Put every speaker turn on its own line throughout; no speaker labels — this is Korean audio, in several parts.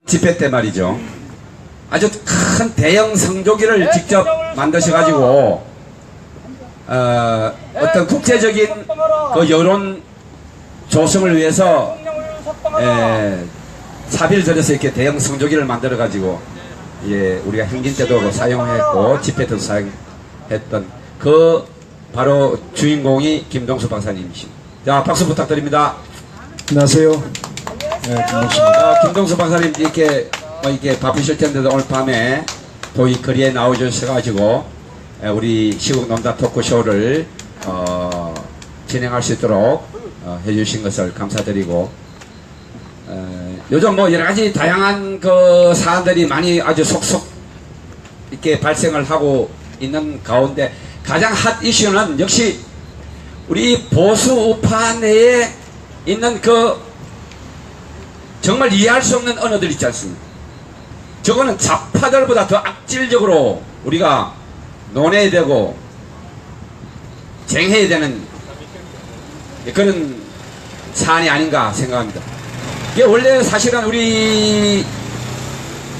집회 때 말이죠. 아주 큰 대형 성조기를 직접 만드셔가지고 어떤 국제적인 그 여론 조성을 위해서 사비를 들여서 이렇게 대형 성조기를 만들어가지고 우리가 행진 때도 사용했고 집회 때도 사용했던 그 바로 주인공이 김동수 박사님이십니다. 자, 박수 부탁드립니다.
안녕하세요. 네, 김동수입니다.
김동수 박사님 이렇게 바쁘실 텐데도 오늘 밤에 또 이 거리에 나오셔가지고 우리 시국논다 토크쇼를 진행할 수 있도록 해주신 것을 감사드리고, 요즘 뭐 여러가지 다양한 그 사안들이 많이 아주 속속 이렇게 발생을 하고 있는 가운데 가장 핫 이슈는 역시 우리 보수 우파 내에 있는 그 정말 이해할 수 없는 언어들 있지 않습니까? 저거는 좌파들보다 더 악질적으로 우리가 논해야 되고 쟁해야 되는 그런 사안이 아닌가 생각합니다. 이게 원래 사실은 우리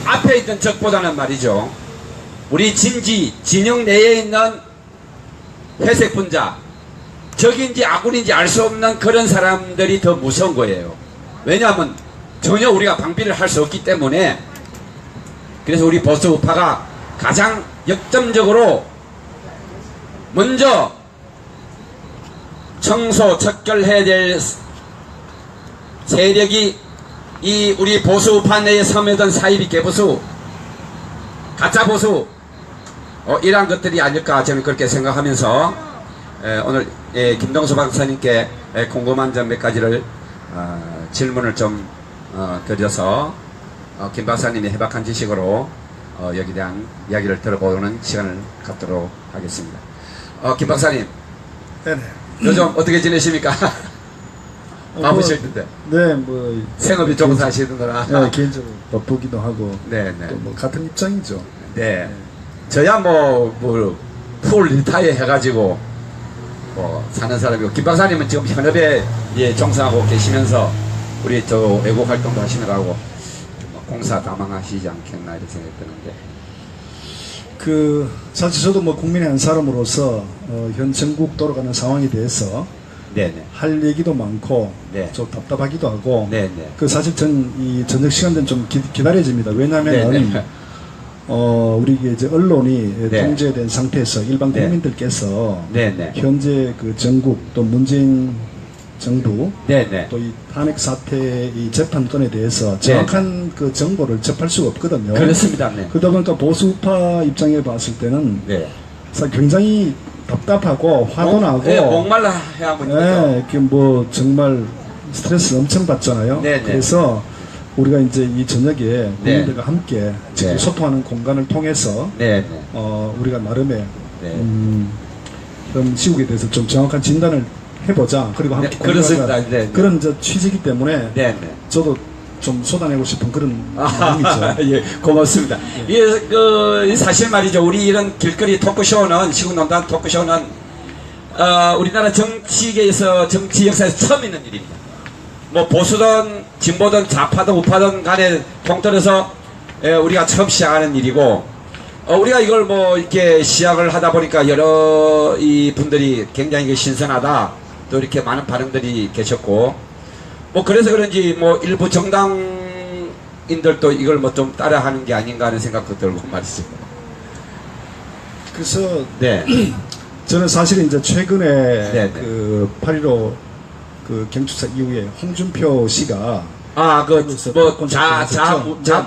앞에 있던 적보다는 말이죠, 우리 진영 내에 있는 회색 분자, 적인지 아군인지 알 수 없는 그런 사람들이 더 무서운 거예요. 왜냐하면 전혀 우리가 방비를 할 수 없기 때문에. 그래서 우리 보수 우파가 가장 역점적으로 먼저 청소 척결해야 될 세력이 이 우리 보수 우파 내에 스며든 사이비 개보수, 가짜 보수, 이러한 것들이 아닐까 저는 그렇게 생각하면서 오늘 김동수 박사님께 궁금한 점 몇 가지를 질문을 좀 드려서 김 박사님이 해박한 지식으로 여기에 대한 이야기를 들어보는 시간을 갖도록 하겠습니다. 김 박사님,
네네.
요즘 어떻게 지내십니까? 바쁘실 텐데.
네, 뭐
생업이 종사 하시느라.
네, 개인적으로 바쁘기도 하고.
네네.
또 뭐 같은 입장이죠.
네. 저야 풀 리타이어 해가지고 사는 사람이고, 김 박사님은 지금 현업에 종사하고 계시면서 우리 외국 활동도 하시느라고 공사 다망하시지 않겠나 이렇게 생각이 드는데.
사실 저도 뭐 국민의 한 사람으로서 현 전국 돌아가는 상황에 대해서
네네.
할 얘기도 많고
네.
좀 답답하기도 하고.
네네.
사실 전 이 저녁 시간 되면 좀 기다려집니다. 왜냐하면 우리 이제 언론이
네.
통제된 상태에서 일반
네.
국민들께서
네네.
현재 그 전국 또 문재인 정부
네네.
또 이 탄핵 사태 이 재판권에 대해서 정확한 그 정보를 접할 수가 없거든요.
그렇습니다. 네.
그러다 보니까 보수파 입장에 봤을 때는
네.
사실 굉장히 답답하고 화도 나고,
네, 목말라 해야 합니다.
네, 뭐 정말 스트레스 엄청 받잖아요.
네네.
그래서 우리가 이제 이 저녁에 국민들과 함께
네.
소통하는 공간을 통해서
네네.
우리가 나름의
네.
그런 시국에 대해서 좀 정확한 진단을 해보자. 그리고 함께
그렇습니다. 네.
그런 취지이기 때문에
네네.
저도 좀 쏟아내고 싶은 그런 마음이죠.
예, 고맙습니다. 예, 사실 말이죠. 우리 이런 길거리 토크쇼는, 시국논단 토크쇼는, 우리나라 정치계에서, 정치 역사에서 처음 있는 일입니다. 뭐, 보수든, 진보든, 좌파든, 우파든 간에 통틀어서, 우리가 처음 시작하는 일이고, 우리가 이걸 이렇게 시작을 하다 보니까 여러 이 분들이 굉장히 신선하다. 또 이렇게 많은 반응들이 계셨고, 그래서 그런지 일부 정당인들도 이걸 좀 따라하는 게 아닌가 하는 생각도 들고 말이죠.
그래서
네.
저는 사실 이제 최근에
네.
그 8.15 그 경축사 이후에 홍준표 씨가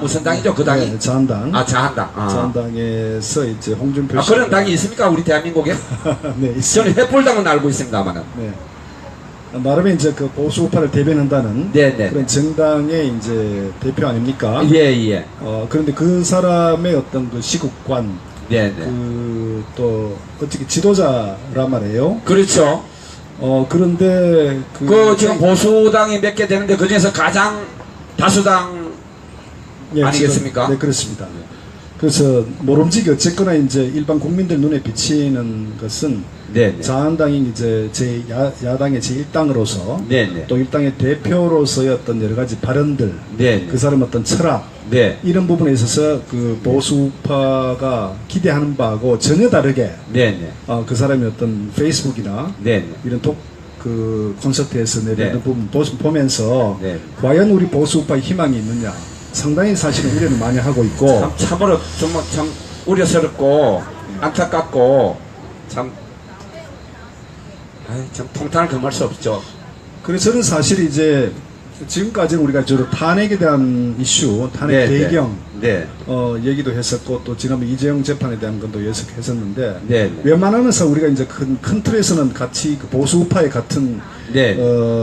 무슨 당이죠? 그 당이?
네, 자한당.
자한당.
자한당에서 이제 홍준표 씨.
그런 당이 있습니까? 우리 대한민국에?
네, 있습니다.
저는 횃불당은 알고 있습니다만은.
네. 나름의 이제 그 보수 우파를 대변한다는
네네.
그런 정당의 이제 대표 아닙니까?
예.
그런데 그 사람의 어떤 그 시국관,
네네.
또 어떻게 지도자란 말이에요.
그렇죠.
그런데
지금 보수당이 몇 개 되는데 그 중에서 가장 다수당
예,
아니겠습니까?
네, 그렇습니다. 그래서 모름지기 어쨌거나 이제 일반 국민들 눈에 비치는 것은
네, 네.
자한당이 이제 야당의 제1당으로서
네, 네.
또 일당의 대표로서의 어떤 여러 가지 발언들,
네,
그 사람 어떤 철학,
네.
이런 부분에 있어서 그 보수파가 기대하는 바하고 전혀 다르게
네, 네.
그 사람의 어떤 페이스북이나
네, 네.
이런 그 콘서트에서 내리는
네.
부분 보면서
네.
과연 우리 보수파의 희망이 있느냐 상당히 사실은 우려를 많이 하고 있고
참으로 정말 참 우려스럽고 안타깝고 참 통탄을 금할 수 없죠.
그래서 저는 사실 이제 지금까지는 우리가 주로 탄핵에 대한 이슈, 탄핵
네,
배경
네.
얘기도 했었고 또 지난번 이재용 재판에 대한 것도 했었는데
네, 네.
웬만하면서 우리가 이제 큰 틀에서는 같이 그 보수파의 같은
네.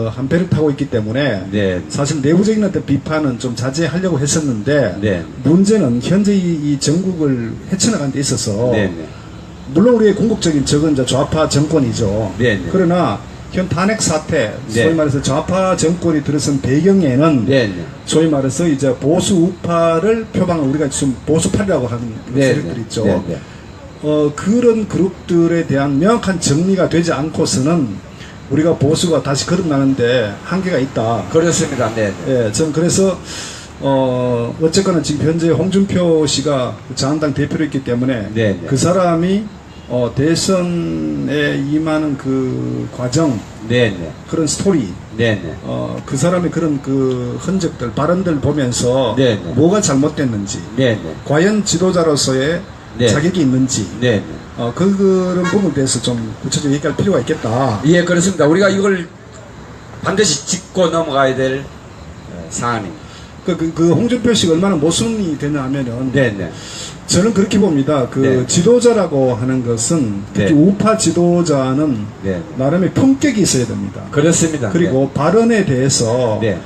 한 배를 타고 있기 때문에
네.
사실 내부적인 어떤 비판은 좀 자제하려고 했었는데
네.
문제는 현재 이 전국을 헤쳐나가는 데 있어서
네, 네.
물론 우리의 궁극적인 적은 이제 좌파 정권이죠.
네, 네.
그러나 현 탄핵 사태,
네.
소위 말해서 좌파 정권이 들어선 배경에는
네, 네.
소위 말해서 이제 보수 우파를 표방한 우리가 지금 보수파라고 하는
네,
세력들
네.
있죠.
네, 네.
그런 그룹들에 대한 명확한 정리가 되지 않고서는 우리가 보수가 다시 거듭나는데 한계가 있다.
그렇습니다. 네. 네.
예, 저는 그래서 어쨌거나 지금 현재 홍준표 씨가 자한당 대표로 있기 때문에
네, 네.
그 사람이 대선에 임하는 그 과정,
네, 네.
그런 스토리,
네, 네.
그 사람의 그런 그 흔적들, 발언들 보면서
네, 네.
뭐가 잘못됐는지,
네, 네.
과연 지도자로서의
네.
자격이 있는지,
네, 네.
그런 부분에 대해서 좀 구체적으로 얘기할 필요가 있겠다.
예, 그렇습니다. 우리가 이걸 반드시 짚고 넘어가야 될 사안입니다.
그 홍준표 씨가 얼마나 모순이 되냐 하면은,
네, 네.
저는 그렇게 봅니다. 그
네.
지도자라고 하는 것은 특히
네.
우파 지도자는
네.
나름의 품격이 있어야 됩니다.
그렇습니다.
그리고 발언에 대해서
네.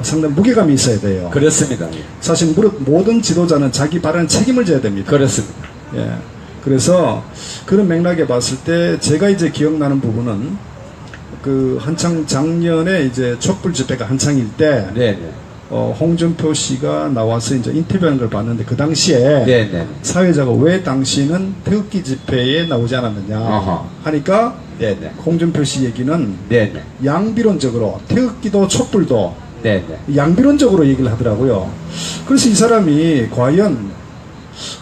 상당히 무게감이 있어야 돼요.
그렇습니다.
사실 모든 지도자는 자기 발언 책임을 져야 됩니다.
그렇습니다.
예. 그래서 그런 맥락에 봤을 때 제가 이제 기억나는 부분은 그 한창 작년에 이제 촛불 집회가 한창일 때
네, 네.
홍준표 씨가 나와서 이제 인터뷰하는 걸 봤는데 그 당시에
네, 네.
사회자가 왜 당신은 태극기 집회에 나오지 않았느냐
어허.
하니까
네, 네.
홍준표 씨 얘기는
네, 네.
양비론적으로 태극기도 촛불도
네, 네.
양비론적으로 얘기를 하더라고요. 그래서 이 사람이 과연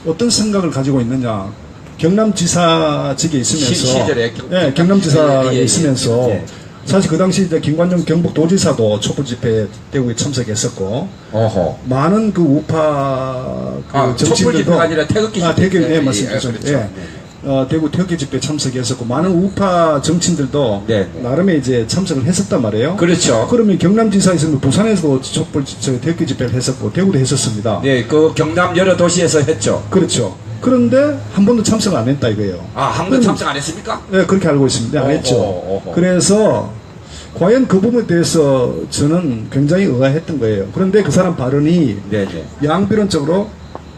어떤 생각을 가지고 있느냐. 경남지사직에 있으면서
시절에
경남지사에
예, 예,
있으면서
예.
사실 그 당시 이제 김관영 경북도지사도 촛불 집회 대구에 참석했었고
어허.
많은 그 우파 그
촛불 집회가 아니라 태극기 집회.
태극기 네,
예,
맞습니다.
그렇죠.
예.
네.
대구 태극기 집회 참석했었고 많은 우파 정치인들도
네.
나름의 이제 참석을 했었단 말이에요.
그렇죠.
그러면 경남지사에 있으면 부산에서도 촛불 태극기 집회를 했었고 대구도 했었습니다.
네, 그 경남 여러 도시에서 했죠.
그렇죠. 그런데 한 번도 참석을 안 했다 이거예요.
한 번 참석 안 했습니까?
네, 그렇게 알고 있습니다. 안 했죠.
어허.
그래서 과연 그 부분에 대해서 저는 굉장히 의아했던 거예요. 그런데 그 사람 발언이
네, 네.
양비론적으로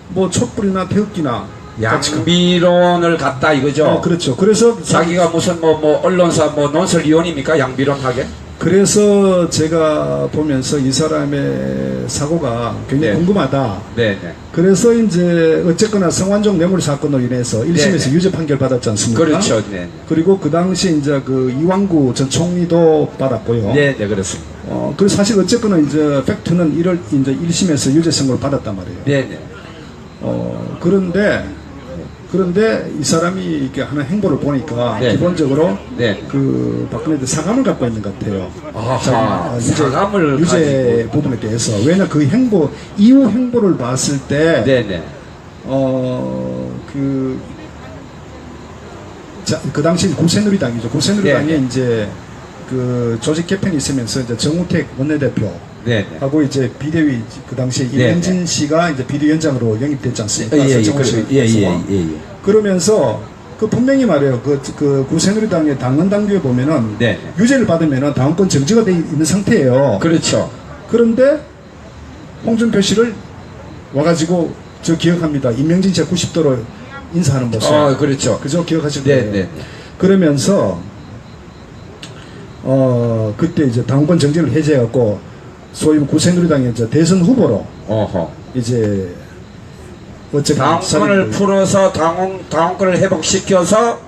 뭐 촛불이나 태극기나
양비론을 갖다 이거죠.
그렇죠. 그래서
자기가 무슨 뭐 언론사 논설위원입니까? 양비론하게?
그래서 제가 보면서 이 사람의 사고가 굉장히
네.
궁금하다.
네, 네.
그래서 이제 어쨌거나 성완종 뇌물 사건으로 인해서 1심에서
네.
유죄 판결 받았지 않습니까?
그렇죠. 네, 네.
그리고 그 당시 이제 그 이왕구 전 총리도 받았고요.
네, 네, 그렇습니다.
그래서 사실 어쨌거나 이제 팩트는 이제 1심에서 유죄 선고를 받았단 말이에요.
네, 네.
그런데 이 사람이 이렇게 하는 행보를 보니까
네.
기본적으로
네.
그 박근혜 대 사감을 갖고 있는 것 같아요.
아하, 사감을
유죄
가지고.
부분에 대해서. 왜냐 그 행보 이후 행보를 봤을 때
네, 네.
그 당시 구새누리당이죠. 구새누리당이
네, 네.
이제 그 조직 개편이 있으면서 이제 정우택 원내대표
네, 네.
하고 이제 비대위 그 당시에
네,
이명진 씨가 이제 비대위원장으로 영입됐지 않습니까?
예, 예,
정우택
예, 예,
교수와.
예, 예.
그러면서 그 분명히 말해요. 그 구새누리당의 당헌 당규에 보면은
네.
유죄를 받으면은 당헌권 정지가 돼 있는 상태예요.
그렇죠.
그런데 홍준표 씨를 와가지고 저 기억합니다. 임명진 씨가 90도로 인사하는 모습.
그렇죠.
그죠? 기억하실
네,
거예요.
네.
그러면서 그때 이제 당권 정지를 해제해갖고 소위 구새누리당의 이제 대선 후보로
어허.
이제 어쨌거나
당권을 풀어서 당원권을 회복시켜서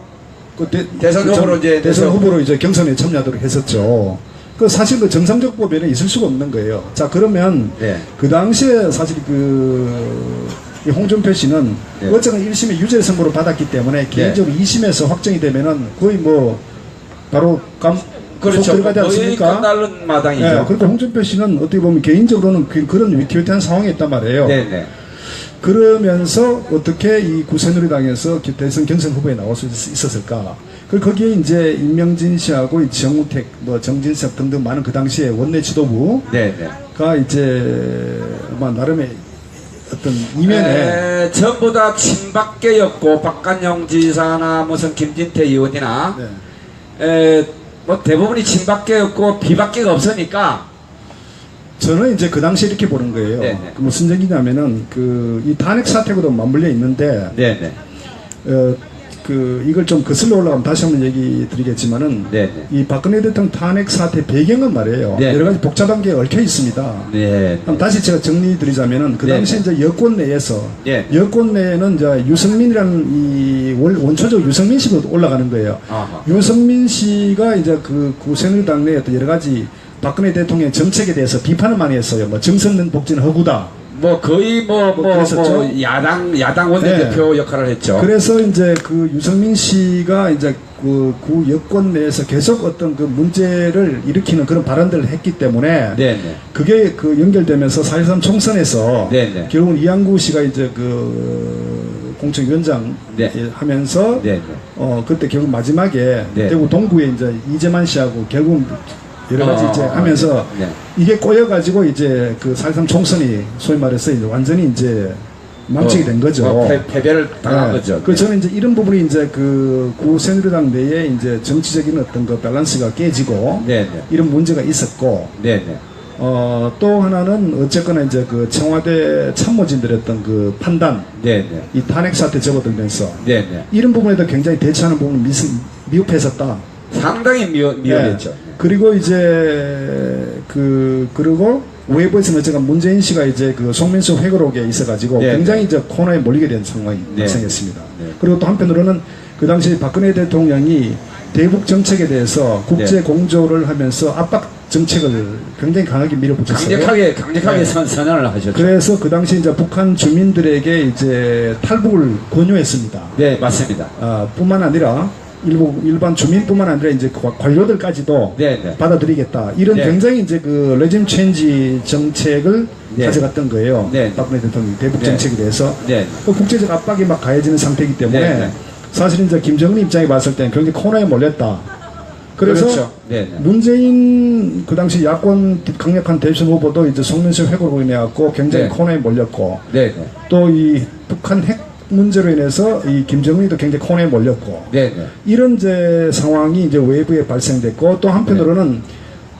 대선 후보로 이제
대선 후보로 이제 경선에 참여하도록 했었죠. 그 사실 그 정상적 법에는 있을 수가 없는 거예요. 자, 그러면
네.
그 당시에 사실 이 홍준표 씨는
네.
어쨌든 1심에 유죄 선고를 받았기 때문에 개인적으로 2심에서 확정이 되면은 거의 뭐 바로
그렇죠.
들어가지
거의
않습니까?
끝나는 마당이죠.
네, 그러니까 홍준표 씨는 어떻게 보면 개인적으로는 그런 위태위태한 상황에 있단 말이에요.
네네.
그러면서 어떻게 이 구새누리당에서 대선 경선 후보에 나올 수 있었을까? 그리고 거기에 이제 임명진 씨하고 이 정우택, 뭐 정진석 등등 많은 그 당시에 원내 지도부가
네네.
이제 아마 나름의 어떤 이면에
전부 다 친박계였고 박관영 지사나 무슨 김진태 의원이나
네.
뭐 대부분이 친박계였고 비박계가 없으니까
저는 이제 그 당시에 이렇게 보는 거예요.
네네.
그 무슨 얘기냐면은 이 탄핵 사태하고도 맞물려 있는데
네네.
이걸 좀 거슬러 올라가면 다시 한번 얘기 드리겠지만은
네네.
이 박근혜 대통령 탄핵 사태 배경은 말이에요.
네.
여러 가지 복잡한 게 얽혀 있습니다.
네.
그럼 다시 제가 정리 드리자면은 그 당시
네.
이제 여권 내에서
네.
여권 내에는 이제 유승민이라는 이 원초적 유승민 씨가 올라가는 거예요.
아하.
유승민 씨가 이제 그 새누리당 내에 또 여러 가지 박근혜 대통령의 정책에 대해서 비판을 많이 했어요. 뭐 정선는 복지는 허구다.
뭐 거의
그랬었죠?
야당 원내대표 역할을 했죠.
그래서 이제 그 유승민 씨가 이제 구 여권 내에서 계속 어떤 그 문제를 일으키는 그런 발언들을 했기 때문에
네네.
그게 연결되면서 4.13 총선에서
네네.
결국은 이양구 씨가 이제 그 공천위원장
네.
하면서
네네.
그때 결국 마지막에
네.
대구 동구에 이제 이재만 씨하고 결국 여러 가지 이제 하면서
네.
이게 꼬여가지고 이제 그 4.13 총선이 소위 말해서 이제 완전히 이제 망치게 된 거죠.
패배를 당한 거죠.
그 저는 이제 이런 부분이 이제 그 구새누리당 내에 이제 정치적인 어떤 그 밸런스가 깨지고
네네.
이런 문제가 있었고
네네.
또 하나는 어쨌거나 이제 그 청와대 참모진들의 어떤 그 판단
네네.
이 탄핵 사태 접어들면서
네네.
이런 부분에도 굉장히 대처하는 부분이 미흡했었다.
상당히 미흡했죠.
그리고 이제 그리고 외부에서는 제가 문재인 씨가 이제 그 송민수 회고록에 있어가지고
네,
굉장히 이제 코너에 몰리게 된 상황이
네.
발생했습니다.
네.
그리고 또 한편으로는 그 당시 박근혜 대통령이 대북 정책에 대해서 국제
네.
공조를 하면서 압박 정책을 굉장히 강하게 밀어붙였어요.
강력하게
네.
선언을 하셨죠.
그래서 그 당시 이제 북한 주민들에게 이제 탈북을 권유했습니다.
네, 맞습니다.
뿐만 아니라 일반 주민뿐만 아니라 이제 관료들까지도
네, 네.
받아들이겠다. 이런
네.
굉장히 이제 그 레짐 체인지 정책을
네.
가져갔던 거예요.
네.
박근혜 대통령 대북
네.
정책에 대해서
네.
그 국제적 압박이 막 가해지는 상태이기 때문에
네, 네.
사실 이제 김정은 입장에 봤을 때는 굉장히 코너에 몰렸다. 그래서
그렇죠. 네, 네.
문재인 그 당시 야권 강력한 대선 후보도 이제 송민수 회고로 인해 갖고 굉장히
네.
코너에 몰렸고
네, 네.
또 이 북한 핵 문제로 인해서 이 김정은이도 굉장히 코너에 몰렸고
네, 네.
이런 이제 상황이 이제 외부에 발생됐고 또 한편으로는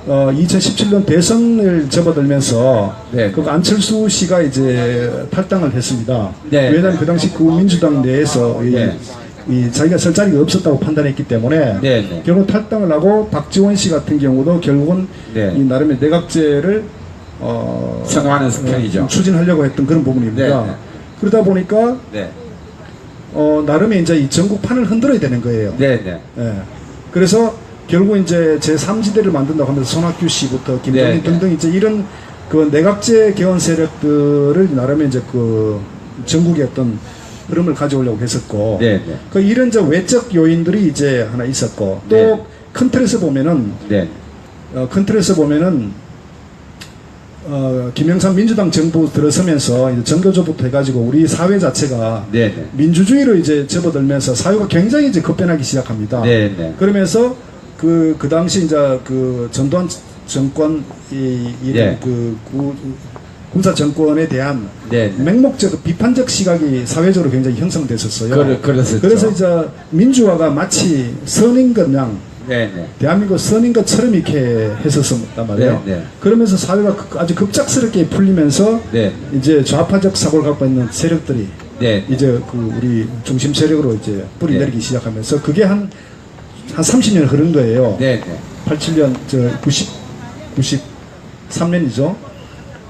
2017년 대선을 접어들면서
네.
그 안철수 씨가 이제 탈당을 했습니다.
네.
왜냐하면 그 당시 그 민주당 내에서
네.
이 자기가 설 자리가 없었다고 판단했기 때문에
네, 네.
결국 탈당을 하고 박지원 씨 같은 경우도 결국은
네.
이 나름의 내각제를
성공하는 편이죠.
추진하려고 했던 그런 부분입니다.
네, 네.
그러다 보니까
네.
나름의 이제 이 전국판을 흔들어야 되는 거예요.
네, 네.
예. 그래서 결국 이제 제3지대를 만든다고 하면서 손학규 씨부터 김정인
네,
등등 이제 이런 그 내각제 개헌 세력들을 나름의 이제 그 전국의 어떤 흐름을 가져오려고 했었고,
네, 네.
그 이런 이제 외적 요인들이 이제 하나 있었고, 또
네.
큰 틀에서 보면은,
네.
큰 틀에서 보면은, 김영삼 민주당 정부 들어서면서 이제 전교조부터 해가지고 우리 사회 자체가
네, 네.
민주주의로 이제 접어들면서 사회가 굉장히 이제 급변하기 시작합니다.
네, 네.
그러면서 그 당시 이제 그 전두환 정권
네.
군사 정권에 대한
네, 네.
맹목적 비판적 시각이 사회적으로 굉장히 형성됐었어요.
그랬었죠.
그래서 이제 민주화가 마치 선인 것양
네, 네.
대한민국 선인 것처럼 이렇게 했었단 말이에요.
네, 네.
그러면서 사회가 아주 급작스럽게 풀리면서
네.
이제 좌파적 사고를 갖고 있는 세력들이
네.
이제 그 우리 중심 세력으로 이제 뿌리
네.
내리기 시작하면서 그게 한 30년 흐른 거예요.
네, 네.
87년 93년이죠.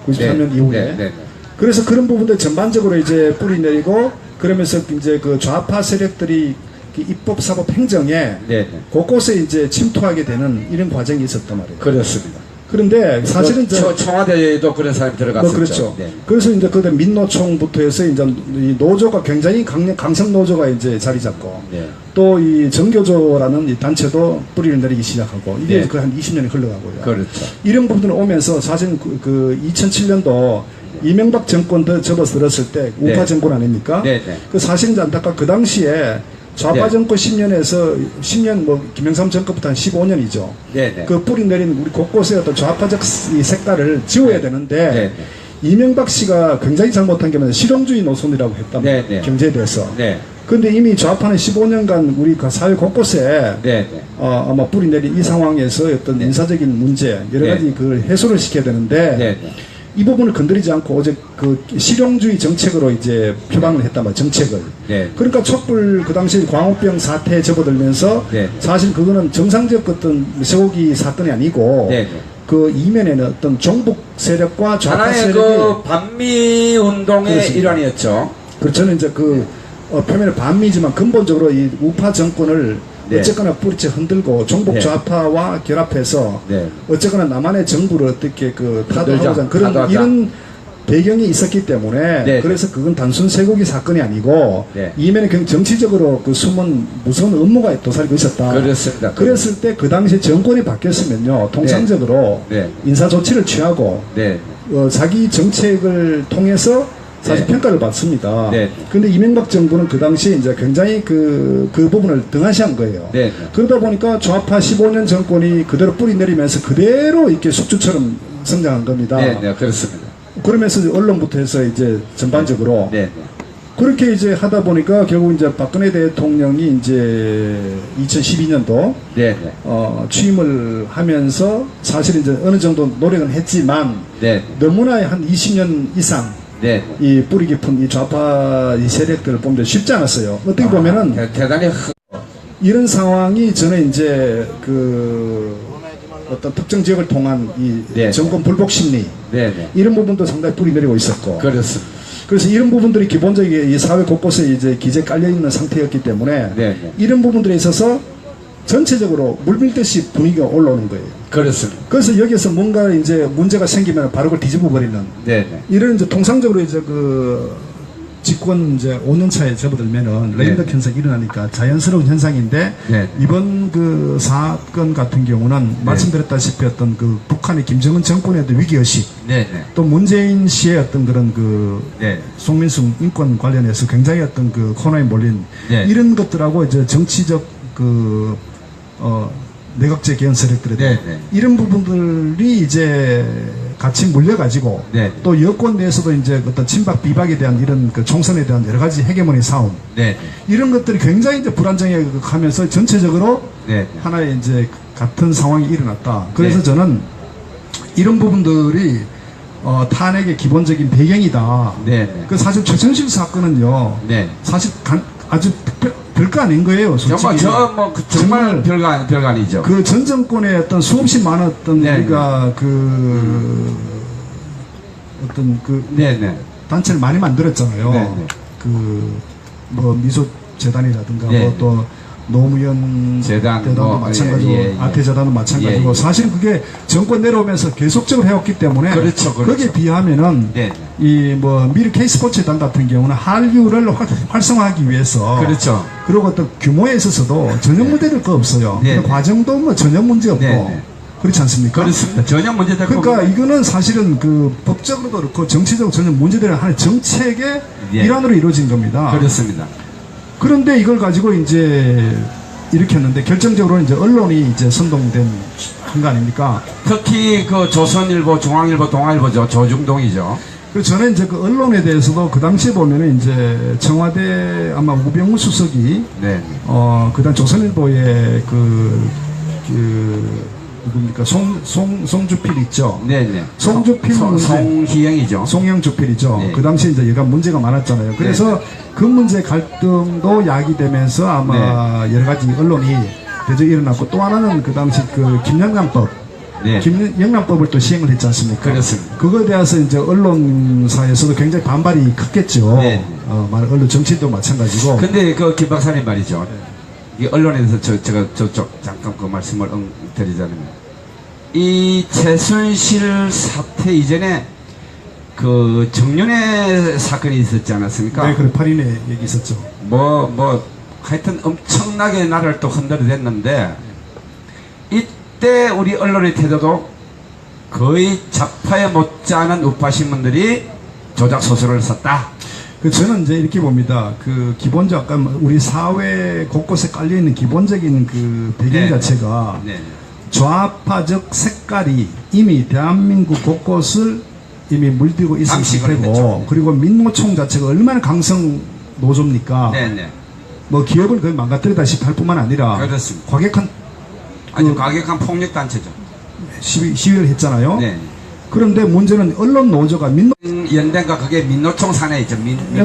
93년
네.
이후에.
네, 네.
그래서 그런 부분들 전반적으로 이제 뿌리 내리고 그러면서 이제 그 좌파 세력들이 그 입법, 사법, 행정에
네, 네.
곳곳에 이제 침투하게 되는 이런 과정이 있었단 말이에요.
그렇습니다.
그런데 사실은
청와대에도 그런 사람이 들어갔었죠.
그렇죠.
네.
그래서 이제 그때 민노총부터 해서 이제 이 노조가 굉장히 강성 노조가 이제 자리 잡고
네.
또 이 정교조라는 이 단체도 뿌리를 내리기 시작하고 이게
네.
그 한 20년이 흘러가고요.
그렇죠.
이런 부분들이 오면서 사실 그 2007년도 이명박 정권 접어들었을 때 우파
네.
정권 아닙니까?
네, 네.
그 사실은 안타깝 그 당시에 좌파
네.
정권 10년에서 10년 뭐 김영삼 정권부터 한 15년이죠.
네, 네.
그 뿌리 내린 우리 곳곳에 어떤 좌파적 이 색깔을 지워야
네.
되는데
네, 네.
이명박 씨가 굉장히 잘못한 게 뭐냐면 실용주의 노선이라고 했단 말이에요.
네, 네.
경제에 대해서.
네.
근데 이미 좌파는 15년간 우리 그 사회 곳곳에
네, 네.
아마 뿌리 내린 이 상황에서 어떤
네.
인사적인 문제 여러
네.
가지 그 해소를 시켜야 되는데
네, 네.
이 부분을 건드리지 않고 어제 그 실용주의 정책으로 이제 표방을 했단 말이에요. 정책을.
네.
그러니까 촛불 그 당시 광우병 사태에 접어들면서
네.
사실 그거는 정상적 어떤 쇠고기 사건이 아니고
네, 네.
그 이면에는 어떤 종북 세력과 좌파
하나의
세력이
그 반미 운동의
그렇습니다.
일환이었죠.
그 저는 이제 그 표면에 반미지만 근본적으로 이 우파 정권을
네.
어쨌거나 뿌리째 흔들고 종북
네.
좌파와 결합해서
네.
어쨌거나 남한의 정부를 어떻게 그 타도하고자
흔들자,
하는 그런
타도하자.
이런 배경이 있었기 때문에
네.
그래서 그건 단순 쇠고기 사건이 아니고
네.
이면에 그냥 정치적으로 그 숨은 무서운 음모가 도사리고 있었다.
그렇습니다.
그랬을 때 그 당시에 정권이 바뀌었으면요 통상적으로
네.
인사 조치를 취하고
네.
자기 정책을 통해서 사실
네.
평가를 받습니다.
네.
근데 이명박 정부는 그 당시에 이제 굉장히 그 부분을 등한시한 거예요.
네.
그러다 보니까 좌파 15년 정권이 그대로 뿌리 내리면서 그대로 이렇게 숙주처럼 성장한 겁니다.
네, 네, 그렇습니다.
그러면서 언론부터 해서 이제 전반적으로
네, 네.
그렇게 이제 하다 보니까 결국 이제 박근혜 대통령이 이제 2012년도
네, 네.
취임을 하면서 사실 이제 어느 정도 노력은 했지만
네,
너무나 한 20년 이상
네.
이 뿌리 깊은 이 좌파 이 세력들을 보면 쉽지 않았어요. 어떻게 보면은
대단히
이런 상황이 저는 이제 그 어떤 특정 지역을 통한 이
네.
정권 불복 심리
네, 네.
이런 부분도 상당히 뿌리 내리고 있었고
그렇습니다.
그래서 이런 부분들이 기본적인 이 사회 곳곳에 이제 기재 깔려 있는 상태였기 때문에
네, 네.
이런 부분들에 있어서 전체적으로 물밀듯이 분위기가 올라오는 거예요.
그렇습니다.
그래서 여기서 뭔가 이제 문제가 생기면 바로 그걸 뒤집어 버리는
네, 네.
이런 이제 통상적으로 이제 그 집권 이제 5년 차에 접어들면은
네.
레임덕 현상이 일어나니까 자연스러운 현상인데
네.
이번 그 사건 같은 경우는 말씀드렸다시피 어떤 그 북한의 김정은 정권의 어떤 위기의식
네, 네.
또 문재인 씨의 어떤 그런 그
네.
송민숙 인권 관련해서 굉장히 어떤 그 코너에 몰린
네.
이런 것들하고 이제 정치적 그 내각제 개헌 세력들에 대한
네, 네.
이런 부분들이 이제 같이 물려가지고
네.
또 여권 내에서도 이제 어떤 친박 비박에 대한 이런 그 총선에 대한 여러 가지 헤게모니 싸움
네.
이런 것들이 굉장히 이제 불안정해가면서 전체적으로
네.
하나의 이제 같은 상황이 일어났다. 그래서
네.
저는 이런 부분들이 탄핵의 기본적인 배경이다.
네. 네.
그 사실 최순실 사건은요.
네.
사실 아주 별거 아닌 거예요. 솔직히.
정말 별거 아니죠.
그 전 정권의 어떤 수없이 많았던
네.
우리가 그 어떤 그
네, 네.
단체를 많이 만들었잖아요.
네, 네.
그 뭐 미소 재단이라든가
네.
뭐 또 노무현
재단,
대단도
뭐,
마찬가지고
예, 예.
아태재단도 마찬가지고
예, 예.
사실 그게 정권 내려오면서 계속적으로 해왔기 때문에
그렇죠, 그렇죠.
거기에 비하면은
네.
이 뭐 미르 K스포츠단 같은 경우는 한류를 활성화하기 위해서
그렇죠.
그리고 또 규모에 있어서도 전혀 문제될 거 없어요.
네.
그 과정도 뭐 전혀 문제 없고
네, 네.
그렇지 않습니까?
그렇습니다. 전혀 문제될 거
그러니까 이거는 사실은 그 법적으로도 그렇고 정치적으로 전혀 문제되는 하나의 정책의
예.
일환으로 이루어진 겁니다.
그렇습니다.
그런데 이걸 가지고 이제 일으켰는데 결정적으로 이제 언론이 이제 선동된 한 거 아닙니까?
특히 그 조선일보, 중앙일보, 동아일보죠. 조중동이죠.
그래서 저는 이제 그 언론에 대해서도 그 당시에 보면은 이제 청와대 아마 우병우 수석이
네.
그다음 조선일보의 누굽니까 송주필 있죠.
네네.
송주필 문제.
송희영이죠.
송영주필이죠.
네.
그 당시에 이제 여러 문제가 많았잖아요. 그래서 그 문제 갈등도 야기되면서 아마 여러 가지 언론이 대적이 일어났고 또 하나는 그 당시 그 김영란법
네.
영란법을 또 시행을 했지 않습니까?
그렇습니다.
그거에 대해서 이제 언론사에서도 굉장히 반발이 컸겠죠.
네.
언론 정치도 마찬가지고.
근데 그 김 박사님 말이죠. 이 언론에 대해서 제가 저쪽 잠깐 그 말씀을 드리자면, 이 최순실 사태 이전에 그 정윤회 사건이 있었지 않았습니까?
네, 그래 8인의 얘기 있었죠.
하여튼 엄청나게 나라를 또 흔들어댔는데, 이때 우리 언론의 태도도 거의 좌파에 못지않은 우파 신문들이 조작 소설을 썼다.
저는 이제 이렇게 봅니다. 그 기본적 아까 우리 사회 곳곳에 깔려 있는 기본적인 그 배경
네.
자체가
네.
좌파적 색깔이 이미 대한민국 곳곳을 이미 물들고 있을
잠식을
테고,
했죠.
그리고 민노총 자체가 얼마나 강성 노조입니까?
네네.
뭐 기업을 거의 망가뜨리다시피 할 뿐만 아니라
그렇습니다.
과격한
아주 과격한 폭력단체죠.
시위를 했잖아요.
네.
그런데 문제는 언론 노조가
연대가 그게 민노총 산하에 있죠.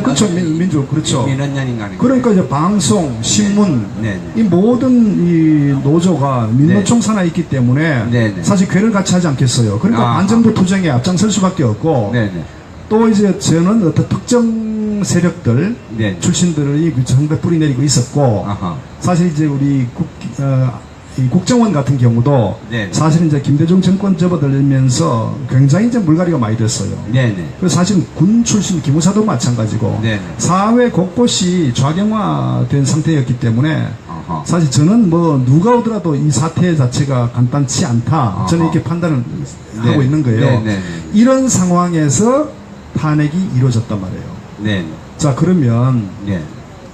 그렇죠. 민주 그렇죠.
민원연인가.
그러니까 이제 방송, 신문
네.
이 모든 이 노조가 민노총 산하에 있기 때문에
네.
사실 괴를 같이 하지 않겠어요. 그러니까
아하.
반정부 투쟁에 앞장설 수밖에 없고,
네네.
또 이제 저는 어떤 특정 세력들
네.
출신들이 그 정부에 뿌리내리고 있었고,
아하.
사실 이제 우리 이 국정원 같은 경우도
네.
사실 이제 김대중 정권 접어들면서 굉장히 이제 물갈이가 많이 됐어요.
네네.
그래서 사실 군 출신 기무사도 마찬가지고
네네.
사회 곳곳이 좌경화된 상태였기 때문에
아하.
사실 저는 뭐 누가 오더라도 이 사태 자체가 간단치 않다. 저는 이렇게 판단을 하고 있는 거예요.
네네.
이런 상황에서 탄핵이 이루어졌단 말이에요.
네.
자, 그러면
네.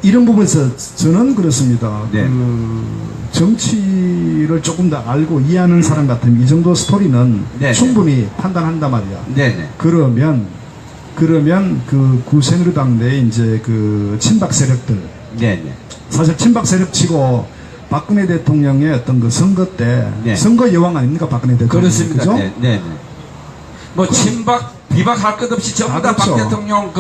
이런 부분에서 저는 그렇습니다.
네.
그 정치를 조금 더 알고 이해하는 사람 같으면 이 정도 스토리는
네.
충분히 판단한단 말이야.
네네.
그러면 그 구새누리당 내 이제 그 친박 세력들,
네네.
사실 친박 세력치고 박근혜 대통령의 어떤 그 선거 때
네.
선거 여왕 아닙니까 박근혜 대통령?
그렇습니다.
그죠?
네네. 뭐 친박 비박할 것 없이 전부 다 박
그렇죠.
대통령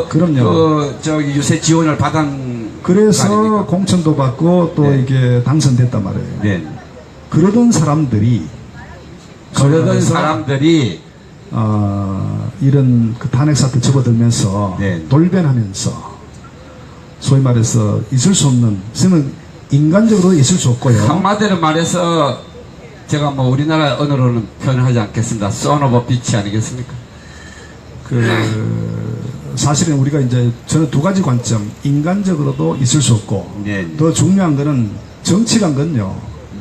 그럼요.
저기 유세 지원을 받은
그래서
거 아닙니까?
공천도 받고 또
네.
이게 당선됐단 말이에요.
네.
그러던 사람들이
그러던
그래서,
사람들이
이런 그 탄핵 사태 접어들면서
네.
돌변하면서 소위 말해서 있을 수 없는, 저는 인간적으로 있을 수 없고요.
한마디로 말해서 제가 뭐 우리나라 언어로는 표현하지 않겠습니다. son of a bitch 아니겠습니까?
사실은 우리가 이제 저는 두 가지 관점, 인간적으로도 있을 수 없고,
네.
더 중요한 거는 정치란 건요.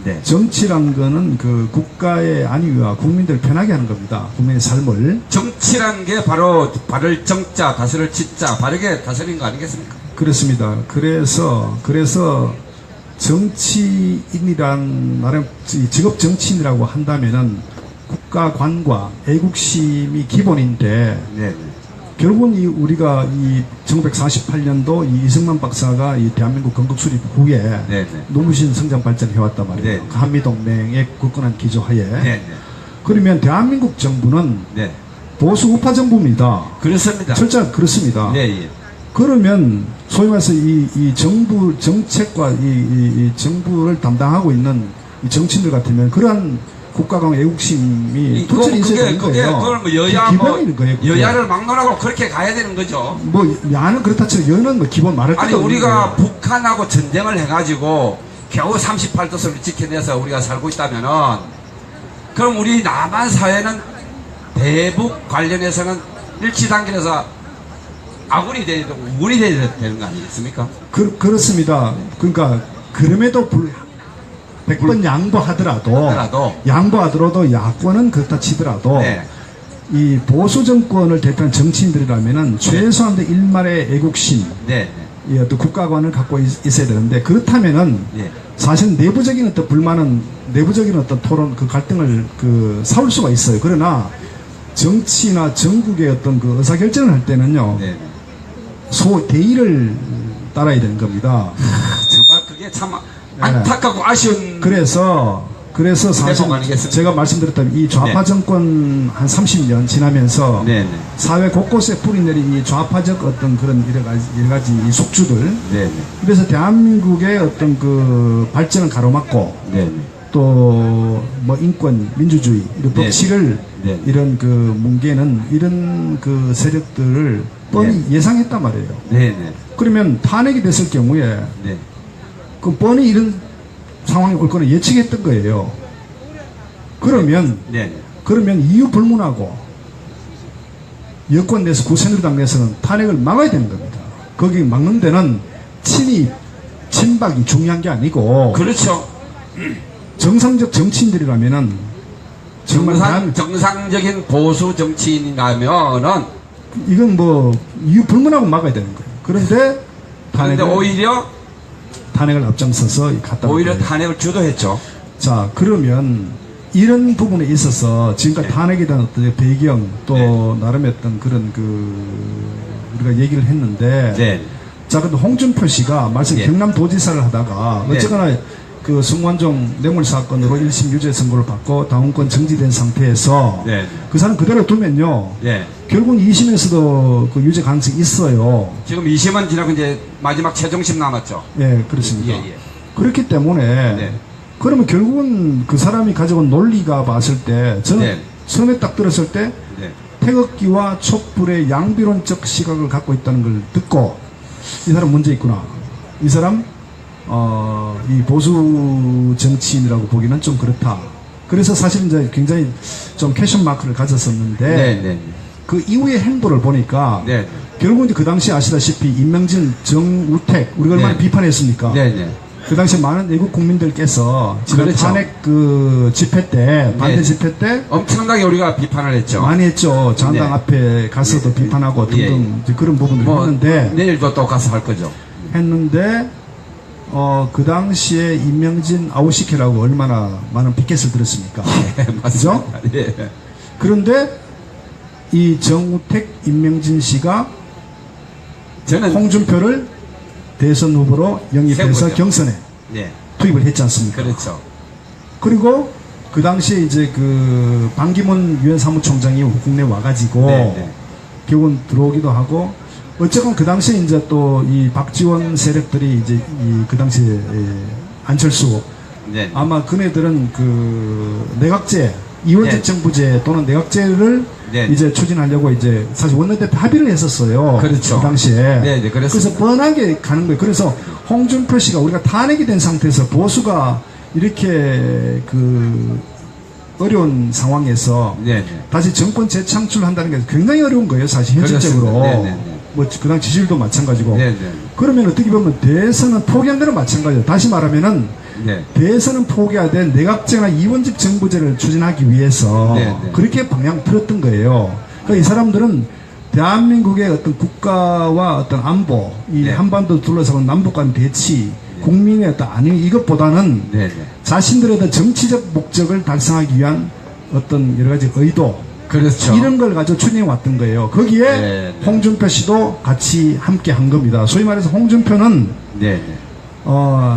네.
정치란 거는 그 국가의 안위와 국민들 편하게 하는 겁니다. 국민의 삶을.
정치란 게 바로 바를 정자, 다스릴 치자, 바르게 다스리는 거 아니겠습니까?
그렇습니다. 그래서 정치인이란 나름 직업 정치인이라고 한다면은 국가관과 애국심이 기본인데,
네.
결국은 우리가 1948년도 이승만 박사가 이 대한민국 건국 수립 후에
네.
눈부신 성장 발전을 해왔단 말이에요.
네.
그 한미동맹의 굳건한 기조하에.
네.
그러면 대한민국 정부는
네.
보수 우파 정부입니다.
그렇습니다.
철저히 그렇습니다.
네. 예.
그러면 소위 말해서 이 정부 정책과 이 정부를 담당하고 있는 이 정치인들 같으면 그러한 국가강 애국심이 도철이 있어야 되는 거예요.
그걸 뭐 여야
기본인 거예요. 그게.
여야를 막론하고 그렇게 가야 되는 거죠.
뭐 야는 그렇다 치고 여는 뭐 기본 말할 것도
아니
없는
우리가
거예요.
북한하고 전쟁을 해가지고 겨우 38도선을 지켜내서 우리가 살고 있다면은, 그럼 우리 남한 사회는 대북 관련해서는 일치단결해서 아군이 돼야 되고 우군이 돼야 되는 거 아니겠습니까?
그렇습니다. 그러니까 그럼에도 100번 양보하더라도 야권은 그렇다 치더라도
네.
이 보수 정권을 대표하는 정치인들이라면은 최소한 일말의 애국심,
네.
이 어떤 국가관을 갖고 있어야 되는데, 그렇다면은
네.
사실 내부적인 어떤 불만은, 내부적인 어떤 토론, 그 갈등을 사올 수가 있어요. 그러나 정치나 전국의 어떤 그 의사결정을 할 때는요,
네.
대의를 따라야 되는 겁니다.
정말 그게 참 안타깝고 아쉬운.
그래서 사실
아니겠습니까?
제가 말씀드렸다면 이 좌파
네.
정권 한 30년 지나면서
네.
사회 곳곳에 뿌리내린 이 좌파적 어떤 그런 여러 가지 이 속주들,
네.
그래서 대한민국의 어떤 그 발전을 가로막고
네.
또 뭐 인권, 민주주의 이런
네.
법치를
네.
이런 그 뭉개는 이런 그 세력들을 뻔히 예상했단 말이에요.
네네.
그러면 탄핵이 됐을 경우에
네.
그 뻔히 이런 상황이 올 거는 예측했던 거예요. 그러면
네.
그러면 이유 불문하고 여권 내에서 구새누리당 내에서는 탄핵을 막아야 되는 겁니다. 거기 막는 데는 친박이 중요한 게 아니고
그렇죠.
정상적 정치인들이라면은 정말
정상적인 보수 정치인이라면은
이건 뭐 이유 불문하고 막아야 되는 거예요. 그런데
그런데
탄핵을 앞장서서 갖다
오히려
놓은 거예요.
탄핵을 주도했죠.
자, 그러면 이런 부분에 있어서 지금까지
네.
탄핵에 대한 어떤 배경 또
네.
나름의 어떤 그런 우리가 얘기를 했는데
네.
자, 근데 홍준표 씨가 말씀
네.
경남도지사를 하다가
네.
어쨌거나 그 성완종 뇌물 사건으로 1심 유죄 선고를 받고 당원권 정지된 상태에서
네.
그 사람 그대로 두면요.
네.
결국은 2심에서도 그 유죄 가능성이 있어요.
지금 2심은 지나고 이제 마지막 최종심 남았죠.
예, 그렇습니다.
예.
그렇기 때문에
네.
그러면 결국은 그 사람이 가져온 논리가 봤을 때 저는
네.
처음에 딱 들었을 때
네.
태극기와 촛불의 양비론적 시각을 갖고 있다는 걸 듣고 이 사람 문제 있구나. 이 사람 이 보수 정치인이라고 보기는 좀 그렇다. 그래서 사실 이제 굉장히 좀 캐션 마크를 가졌었는데
네.
그 이후의 행보를 보니까
네.
결국 이제 그 당시 아시다시피 임명진, 정우택 우리가 얼마나
네.
비판했습니까?
네.
그 당시 많은 외국 국민들께서 지난
그렇죠.
탄핵 그 집회 때 반대
네.
집회 때
엄청나게 우리가 비판을 했죠.
많이 했죠. 장당
네.
앞에 가서도
예.
비판하고
예.
등등 이제 그런 부분들을
뭐
했는데
내일도 또 가서 할 거죠.
그 당시에 임명진 아웃시켜라고 얼마나 많은 피켓을 들었습니까?
네,
그죠?
맞습니다. 예.
그런데 이 정우택, 임명진 씨가
저는
홍준표를 대선 후보로 영입해서
세우죠.
경선에
네.
투입을 했지 않습니까?
그렇죠.
그리고 그 당시에 이제 그 반기문 유엔 사무총장이 국내 와가지고
네.
결국은 들어오기도 하고 어쨌건 그 당시에 이제 또 이 박지원 세력들이 이제 그 당시에 안철수
네.
아마 그네들은 그 내각제 이원직
네.
정부제 또는 내각제를
네.
이제 추진하려고 이제 사실 원내대표 합의를 했었어요.
그렇죠.
그 당시에.
네, 그랬습니다.
그래서 뻔하게 가는 거예요. 그래서 홍준표 씨가 우리가 탄핵이 된 상태에서 보수가 이렇게 그 어려운 상황에서
네.
다시 정권 재창출한다는 게 굉장히 어려운 거예요. 사실 현실적으로.
그렇습니다. 네.
뭐 그당 지지율도 마찬가지고.
네.
그러면 어떻게 보면 대선은 포기한 대로 마찬가지예요. 다시 말하면은
네.
대선은 포기하되 내각제나 이원집 정부제를 추진하기 위해서
네.
그렇게 방향 틀었던 거예요. 그러니까 이 사람들은 대한민국의 어떤 국가와 어떤 안보, 이
네.
한반도 둘러싸고 남북 간 대치, 국민의 어떤 안위 이것보다는
네.
자신들의 어떤 정치적 목적을 달성하기 위한 어떤 여러 가지 의도,
그렇죠.
이런 걸 가지고 추진해 왔던 거예요. 거기에
네.
홍준표 씨도 같이 함께 한 겁니다. 소위 말해서 홍준표는
네.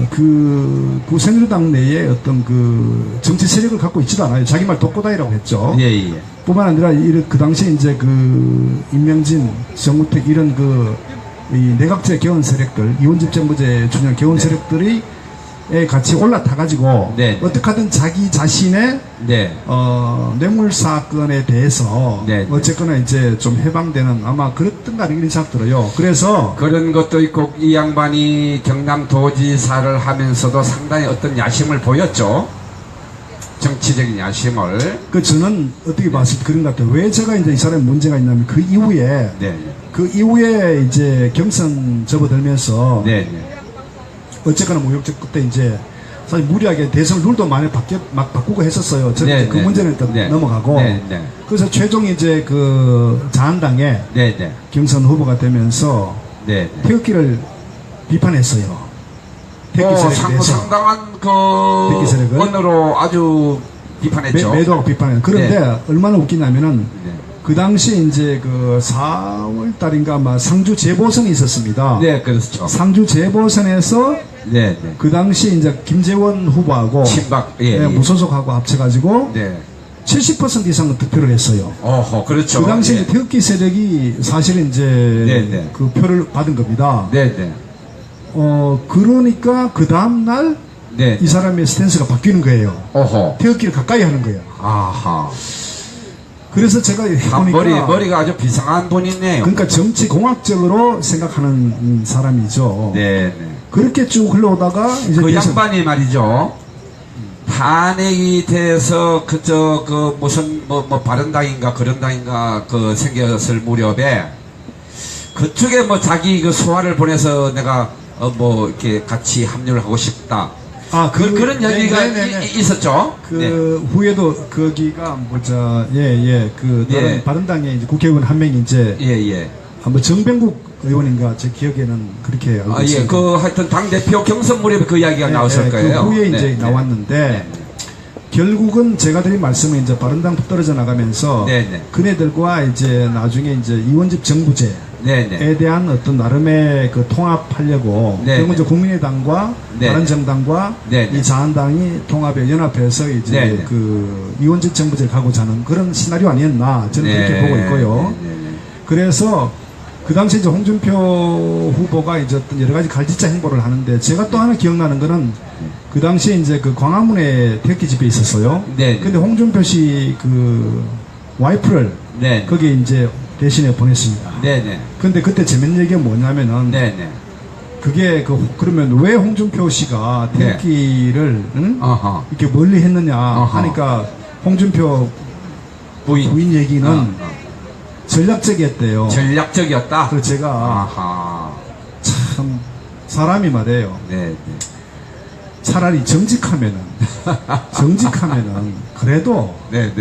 그 새누리당 내에 어떤 그 정치 세력을 갖고 있지도 않아요. 자기 말 독고다이라고 했죠.
예.
뿐만 아니라 그 당시에 이제 그 임명진, 정우택 이런 이 내각제 개헌 세력들, 이원집 정부제 추진한 개헌 세력들이 같이 올라타가지고
네.
어떻게 하든 자기 자신의
네.
뇌물 사건에 대해서
네.
어쨌거나 이제 좀 해방되는 아마 그랬던가 이런 생각 들어요. 그래서
그런 것도 있고 이 양반이 경남도지사를 하면서도 상당히 어떤 야심을 보였죠. 정치적인 야심을.
저는 어떻게 봤을 때 그런 것 같아요. 왜 제가 이제 이 사람이 문제가 있냐면 그 이후에 이제 경선 접어들면서
네.
어쨌거나 무역적 그때 이제 사실 무리하게 대선 룰도 많이 막 바꾸고 했었어요. 저는 이제 그 문제는 일단 넘어가고. 그래서 최종 이제 그 자한당의 경선 후보가 되면서 태극기를 비판했어요. 태극기 세력에 대해서.
상당한
태극기 세력을
언어로 아주 비판했죠.
매도하고 비판해요. 그런데 얼마나 웃기냐면은 그 당시에 이제 그 4월 달인가 아마 상주 재보선이 있었습니다.
네, 그렇죠.
상주 재보선에서 그 당시 이제 김재원 후보하고
친박
무소속하고 합쳐가지고 70% 이상은 득표를 했어요.
그렇죠.
그 당시 태극기 세력이 사실은 이제 그 표를 받은 겁니다. 그러니까 그 다음 날
네.
이 사람의 스탠스가 바뀌는 거예요.
오호.
태극기를 가까이 하는 거예요.
아하.
그래서 제가
참
보니까
머리가 아주 비상한 분이네요.
그러니까 정치 공학적으로 생각하는 사람이죠.
네, 네.
그렇게 쭉 흘러오다가 이제
그
대선-
양반이 말이죠. 탄핵이 돼서 그 무슨 뭐 바른당인가 그런당인가 그 생겼을 무렵에 그쪽에 뭐 자기 그 소화를 보내서 내가 뭐 이렇게 같이 합류를 하고 싶다. 그런 얘기가 있었죠.
그
네.
후에도 거기가 뭐자 그 다른
예.
바른당의 이제 국회의원 한 명이 이제
예.
뭐 정병국 의원인가 제 기억에는 그렇게 알고
아, 예.
있습니다.
그 하여튼 당대표 경선 무렵에 그 이야기가 나왔을 거예요.
그 후에
네,
이제
네.
나왔는데
네.
결국은 제가 드린 말씀은 이제 바른당 떨어져 나가면서
네, 네.
그네들과 이제 나중에 이제 이원집 정부제에
네.
대한 어떤 나름의 그 통합하려고
네,
그리고
네.
이제 국민의당과
네,
바른정당과
네, 네.
이 자한당이 통합에 연합해서 이제
네, 네.
그 이원집 정부제를 가고자 하는 그런 시나리오 아니었나 저는 그렇게 보고 있고요.
네.
그래서 그 당시 이제 홍준표 후보가 이제 어떤 여러 가지 갈짓자 행보를 하는데 제가 또 하나 기억나는 거는 그 당시에 이제 그 광화문에 태극기 집회 있었어요.
네.
근데 홍준표 씨 그 와이프를
네.
거기에 이제 대신에 보냈습니다.
네.
근데 그때 재밌는 얘기가 뭐냐면은
네.
그게 그러면 왜 홍준표 씨가 태극기를 응?
어허.
이렇게 멀리 했느냐
어허.
하니까 홍준표 부인 얘기는 전략적이었대요.
전략적이었다.
그래서 제가
아하.
참 사람이 말이에요.
네.
차라리 정직하면은 그래도
네.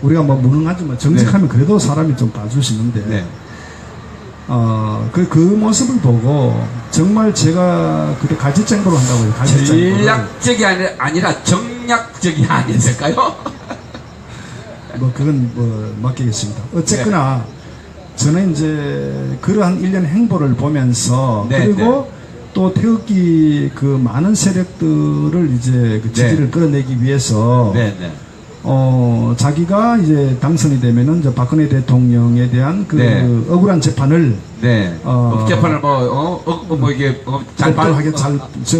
우리가 뭐 무능하지만 정직하면 그래도 사람이 좀 봐줄 수 있는데
네.
그 모습을 보고 정말 제가 그때 갈짓자 행보를 한다고요. 갈짓자 행보를.
전략적이 아니라 정략적이 아니었을까요?
뭐 그건 뭐 맡기겠습니다. 어쨌거나 저는 이제 그러한 일련 행보를 보면서
네,
그리고 또 태극기 그 많은 세력들을 이제 그 지지를 끌어내기 위해서
네.
자기가 이제 당선이 되면은 이제 박근혜 대통령에 대한 그
네.
억울한 재판을
네. 재판을 이게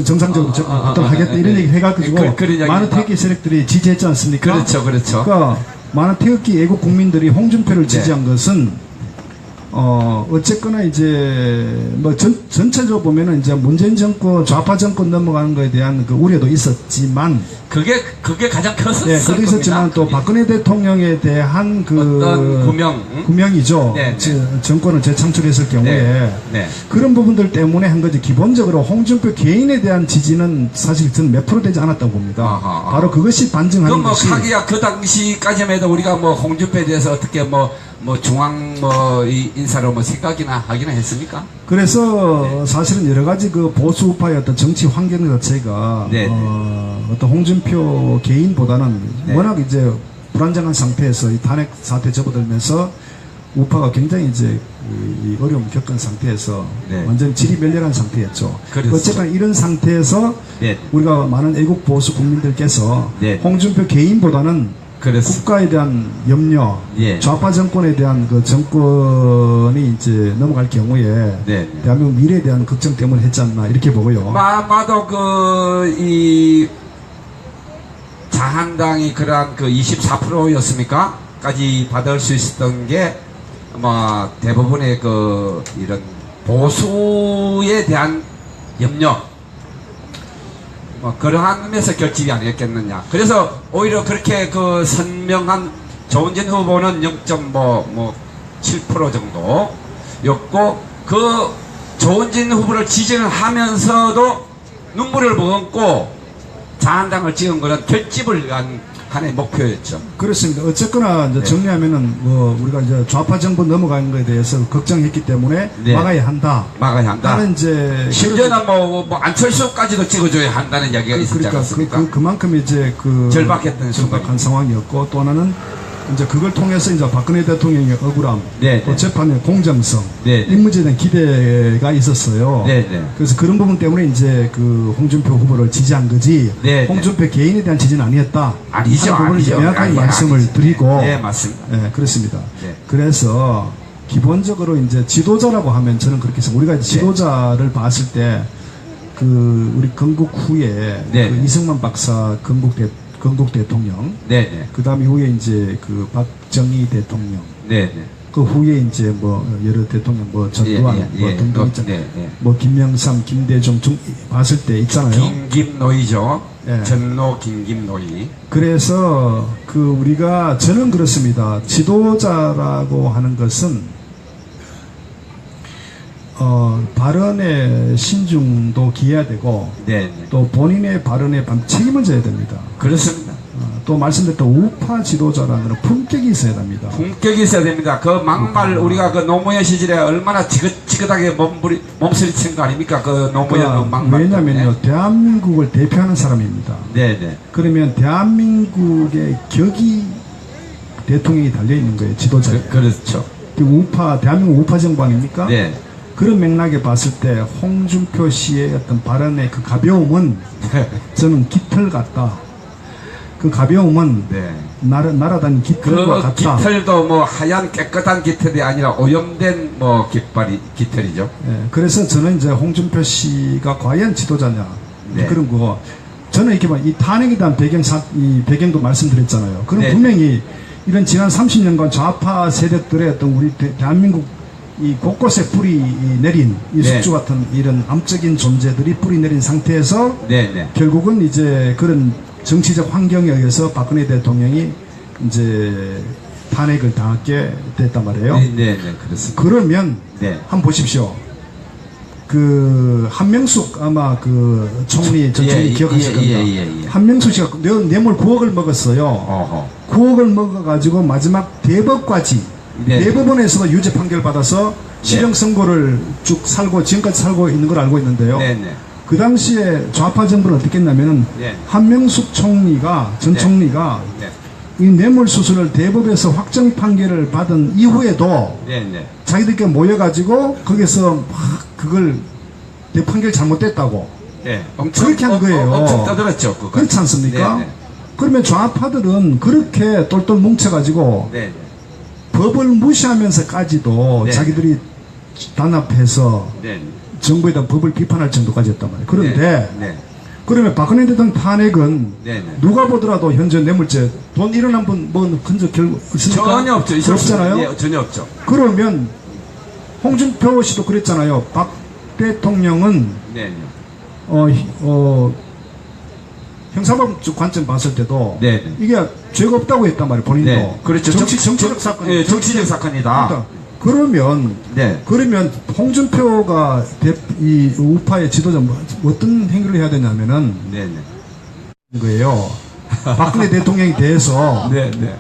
정상적으로 하겠다 이런 얘기 해가지고 많은 태극기 세력들이 지지했지 않습니까?
그렇죠.
그러니까 많은 태극기 애국 국민들이 홍준표를 지지한 것은 어쨌거나 이제 뭐 전체적으로 보면은 이제 문재인 정권 좌파 정권 넘어가는 것에 대한 그 우려도 있었지만
그게 가장 컸었을
네, 그도 있었지만 또 박근혜 대통령에 대한 그
어떤
구명이죠.
네.
정권을 재창출했을 경우에
네.
그런 부분들 때문에 한 거지. 기본적으로 홍준표 개인에 대한 지지는 사실 저는 몇 프로 되지 않았다고 봅니다.
아하.
바로 그것이 반증하는 것이.
하기야 그 당시까지만 해도 우리가 뭐 홍준표에 대해서 어떻게 뭐 중앙 이 인사로 생각이나 하기나 했습니까?
그래서 사실은 여러 가지 그 보수 우파의 어떤 정치 환경 자체가 어떤 홍준표 개인보다는 워낙 이제 불안정한 상태에서 이 탄핵 사태 접어들면서 우파가 굉장히 이제 이 어려움 겪은 상태에서 완전 질이 멸렬한 상태였죠. 어쨌든 이런 상태에서 우리가 많은 애국 보수 국민들께서 홍준표 개인보다는 국가에 대한 염려, 좌파 정권에 대한 그 정권이 이제 넘어갈 경우에 대한민국 미래에 대한 걱정 때문에 했지 않나 이렇게 보고요.
아마도 이 자한당이 그러한 그 24%였습니까? 까지 받을 수 있었던 게 아마 대부분의 이런 보수에 대한 염려, 그러한 면에서 결집이 아니었겠느냐. 그래서 오히려 그렇게 선명한 조은진 후보는 0.7% 정도였고, 조은진 후보를 지지를 하면서도 눈물을 머금고 자한당을 찍은 것은 결집을 위한 하나의 목표였죠.
그렇습니다. 어쨌거나 이제 정리하면은 우리가 이제 좌파 정부 넘어가는 것에 대해서 걱정했기 때문에 막아야 한다. 나는 이제
심지어는 안철수까지도 찍어줘야 한다는 이야기가 있었지 않습니까?
그만큼 이제
절박했던
순간 상황이었고 또 하나는 이제 그걸 통해서 이제 박근혜 대통령의 억울함, 또 재판의 공정성, 임무제에 대한 기대가 있었어요. 그래서 그런 부분 때문에 이제 홍준표 후보를 지지한 거지. 홍준표 개인에 대한 지지는 아니었다.
아니죠.
명확하게 말씀을 드리고.
네, 맞습니다.
네, 그렇습니다. 그래서 기본적으로 이제 지도자라고 하면 저는 그렇게 해서 우리가 지도자를 봤을 때 그 우리 건국 후에
네.
그 이승만 박사 건국 대통령,
네네.
그다음 이후에 이제 그 박정희 대통령,
네네.
그 후에 이제 뭐 여러 대통령 뭐 전두환 뭐 등등 있잖아요.
네.
뭐 김영삼, 김대중 중 봤을 때 있잖아요.
김노이죠.
예.
전노 김노이.
그래서 그 우리가 저는 그렇습니다. 지도자라고 하는 것은 발언의 신중도 기해야 되고
네.
또 본인의 발언에 책임을 져야 됩니다.
그렇습니다.
또 말씀드렸던 우파 지도자라는 건 품격이 있어야 됩니다.
품격이 있어야 됩니다. 그 막말 우리가 그 노무현 시절에 얼마나 지긋지긋하게 몸서리치는 거 아닙니까? 그 노무현 막말.
왜냐면요, 대한민국을 대표하는 사람입니다.
네네.
그러면 대한민국의 격이 대통령이 달려 있는 거예요, 지도자에.
그렇죠.
대한민국 우파 정부 아닙니까?
네.
그런 맥락에 봤을 때 홍준표 씨의 어떤 발언의 그 가벼움은 저는 깃털 같다. 그 가벼움은
네.
날아다니는 깃털과
그
같다.
깃털도 뭐 하얀 깨끗한 깃털이 아니라 오염된 뭐 깃털이죠.
예, 그래서 저는 이제 홍준표 씨가 과연 지도자냐
네.
그런 거 저는 이렇게 봐, 이 탄핵에 대한 이 배경도 말씀드렸잖아요. 그럼
네.
분명히 이런 지난 30년간 좌파 세력들의 어떤 우리 대한민국 이 곳곳에 뿌리 내린 이
네.
숙주 같은 이런 암적인 존재들이 뿌리 내린 상태에서
네네.
결국은 이제 그런 정치적 환경에 의해서 박근혜 대통령이 이제 탄핵을 당하게 됐단 말이에요.
네네. 그렇습니다.
그러면
네.
한번 보십시오. 그 한명숙 아마 그 총리 전 총리
예,
기억하실
예,
겁니다.
예.
한명숙 씨가 뇌물 9억을 먹었어요.
어허.
9억을 먹어가지고 마지막 대법까지
네.
대법원에서도 유죄 판결 받아서 실형 선고를 쭉 살고 지금까지 살고 있는 걸 알고 있는데요.
네네.
그 당시에 좌파 정부는 어떻게 했냐면은
네.
한명숙 총리가 전
네.
총리가
네.
이 뇌물 수수를 대법에서 확정 판결을 받은 이후에도
네네.
자기들끼리 모여가지고 거기서 막 그걸 내 판결 잘못됐다고
네. 엄청
그렇게 한 거예요.
엄청 떠들었죠. 그거.
그렇지 않습니까?
네네.
그러면 좌파들은 그렇게 똘똘 뭉쳐가지고
네네.
법을 무시하면서까지도
네.
자기들이 단합해서
네네.
정부에다 법을 비판할 정도까지 했단 말이에요. 그런데
네.
그러면 박근혜 대통령 탄핵은
네네.
누가 보더라도 현재 뇌물죄 돈 일어난 분뭐 근저 결국 있습니까?
전혀 없죠.
없잖아요.
예, 전혀 없죠.
그러면 홍준표 씨도 그랬잖아요. 박 대통령은
네네.
형사법 관점 봤을 때도
네네.
이게 죄가 없다고 했단 말이에요. 본인도.
네. 그렇죠.
정치적 사건.
예, 정치적 사건이다.
그러니까 그러면
네.
그러면 홍준표가 이 우파의 지도자 어떤 행위를 해야 되냐면은
네네.
거예요. 박근혜 대통령에 대해서
네네.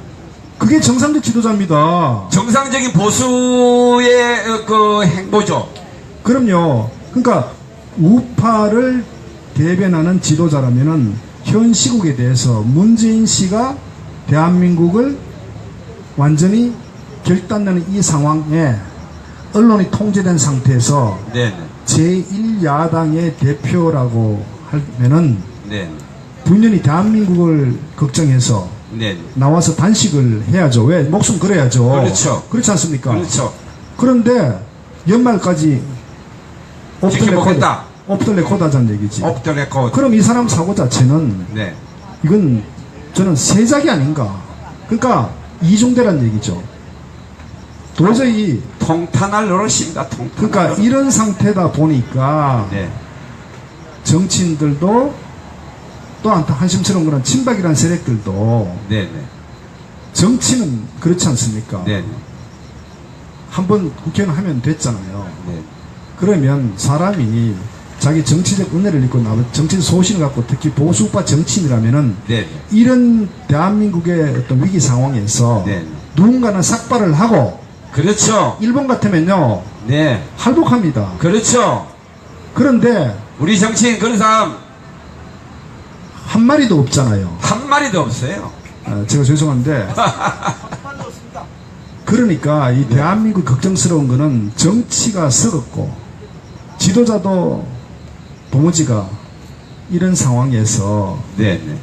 그게 정상적 지도자입니다.
정상적인 보수의 그 행보죠.
그럼요. 그러니까 우파를 대변하는 지도자라면은 현 시국에 대해서 문재인 씨가 대한민국을 완전히 결단나는 이 상황에 언론이 통제된 상태에서
네네.
제1야당의 대표라고 하면은
네.
분연히 대한민국을 걱정해서
네.
나와서 단식을 해야죠. 왜? 목숨 걸어야죠.
그렇죠.
그렇지 않습니까?
그렇죠.
그런데 연말까지
지켜보겠다.
오프 더 레코드 하자는 얘기지.
오프 더 레코드.
그럼 이 사람 사고 자체는
네.
이건 저는 세작이 아닌가. 그러니까 이중대란 얘기죠. 도저히
통탄할 노릇입니다. 통탄.
그러니까 이런 상태다 보니까
네.
정치인들도 또 한심스러운 거는 친박이라는 세력들도
네네.
정치는 그렇지 않습니까?
네네.
한번 국회의원 하면 됐잖아요.
네.
그러면 사람이 자기 정치적 은혜를 입고 나면 정치적 소신을 갖고 특히 보수파 정치인이라면은
네네.
이런 대한민국의 어떤 위기 상황에서
네네.
누군가는 삭발을 하고
그렇죠.
일본 같으면요
네.
할복합니다.
그렇죠.
그런데
우리 정치인 그런 사람
한 마리도 없잖아요.
한 마리도 없어요.
제가 죄송한데 그러니까 이 대한민국 걱정스러운 거는 정치가 썩었고 지도자도 도무지가 이런 상황에서
네네.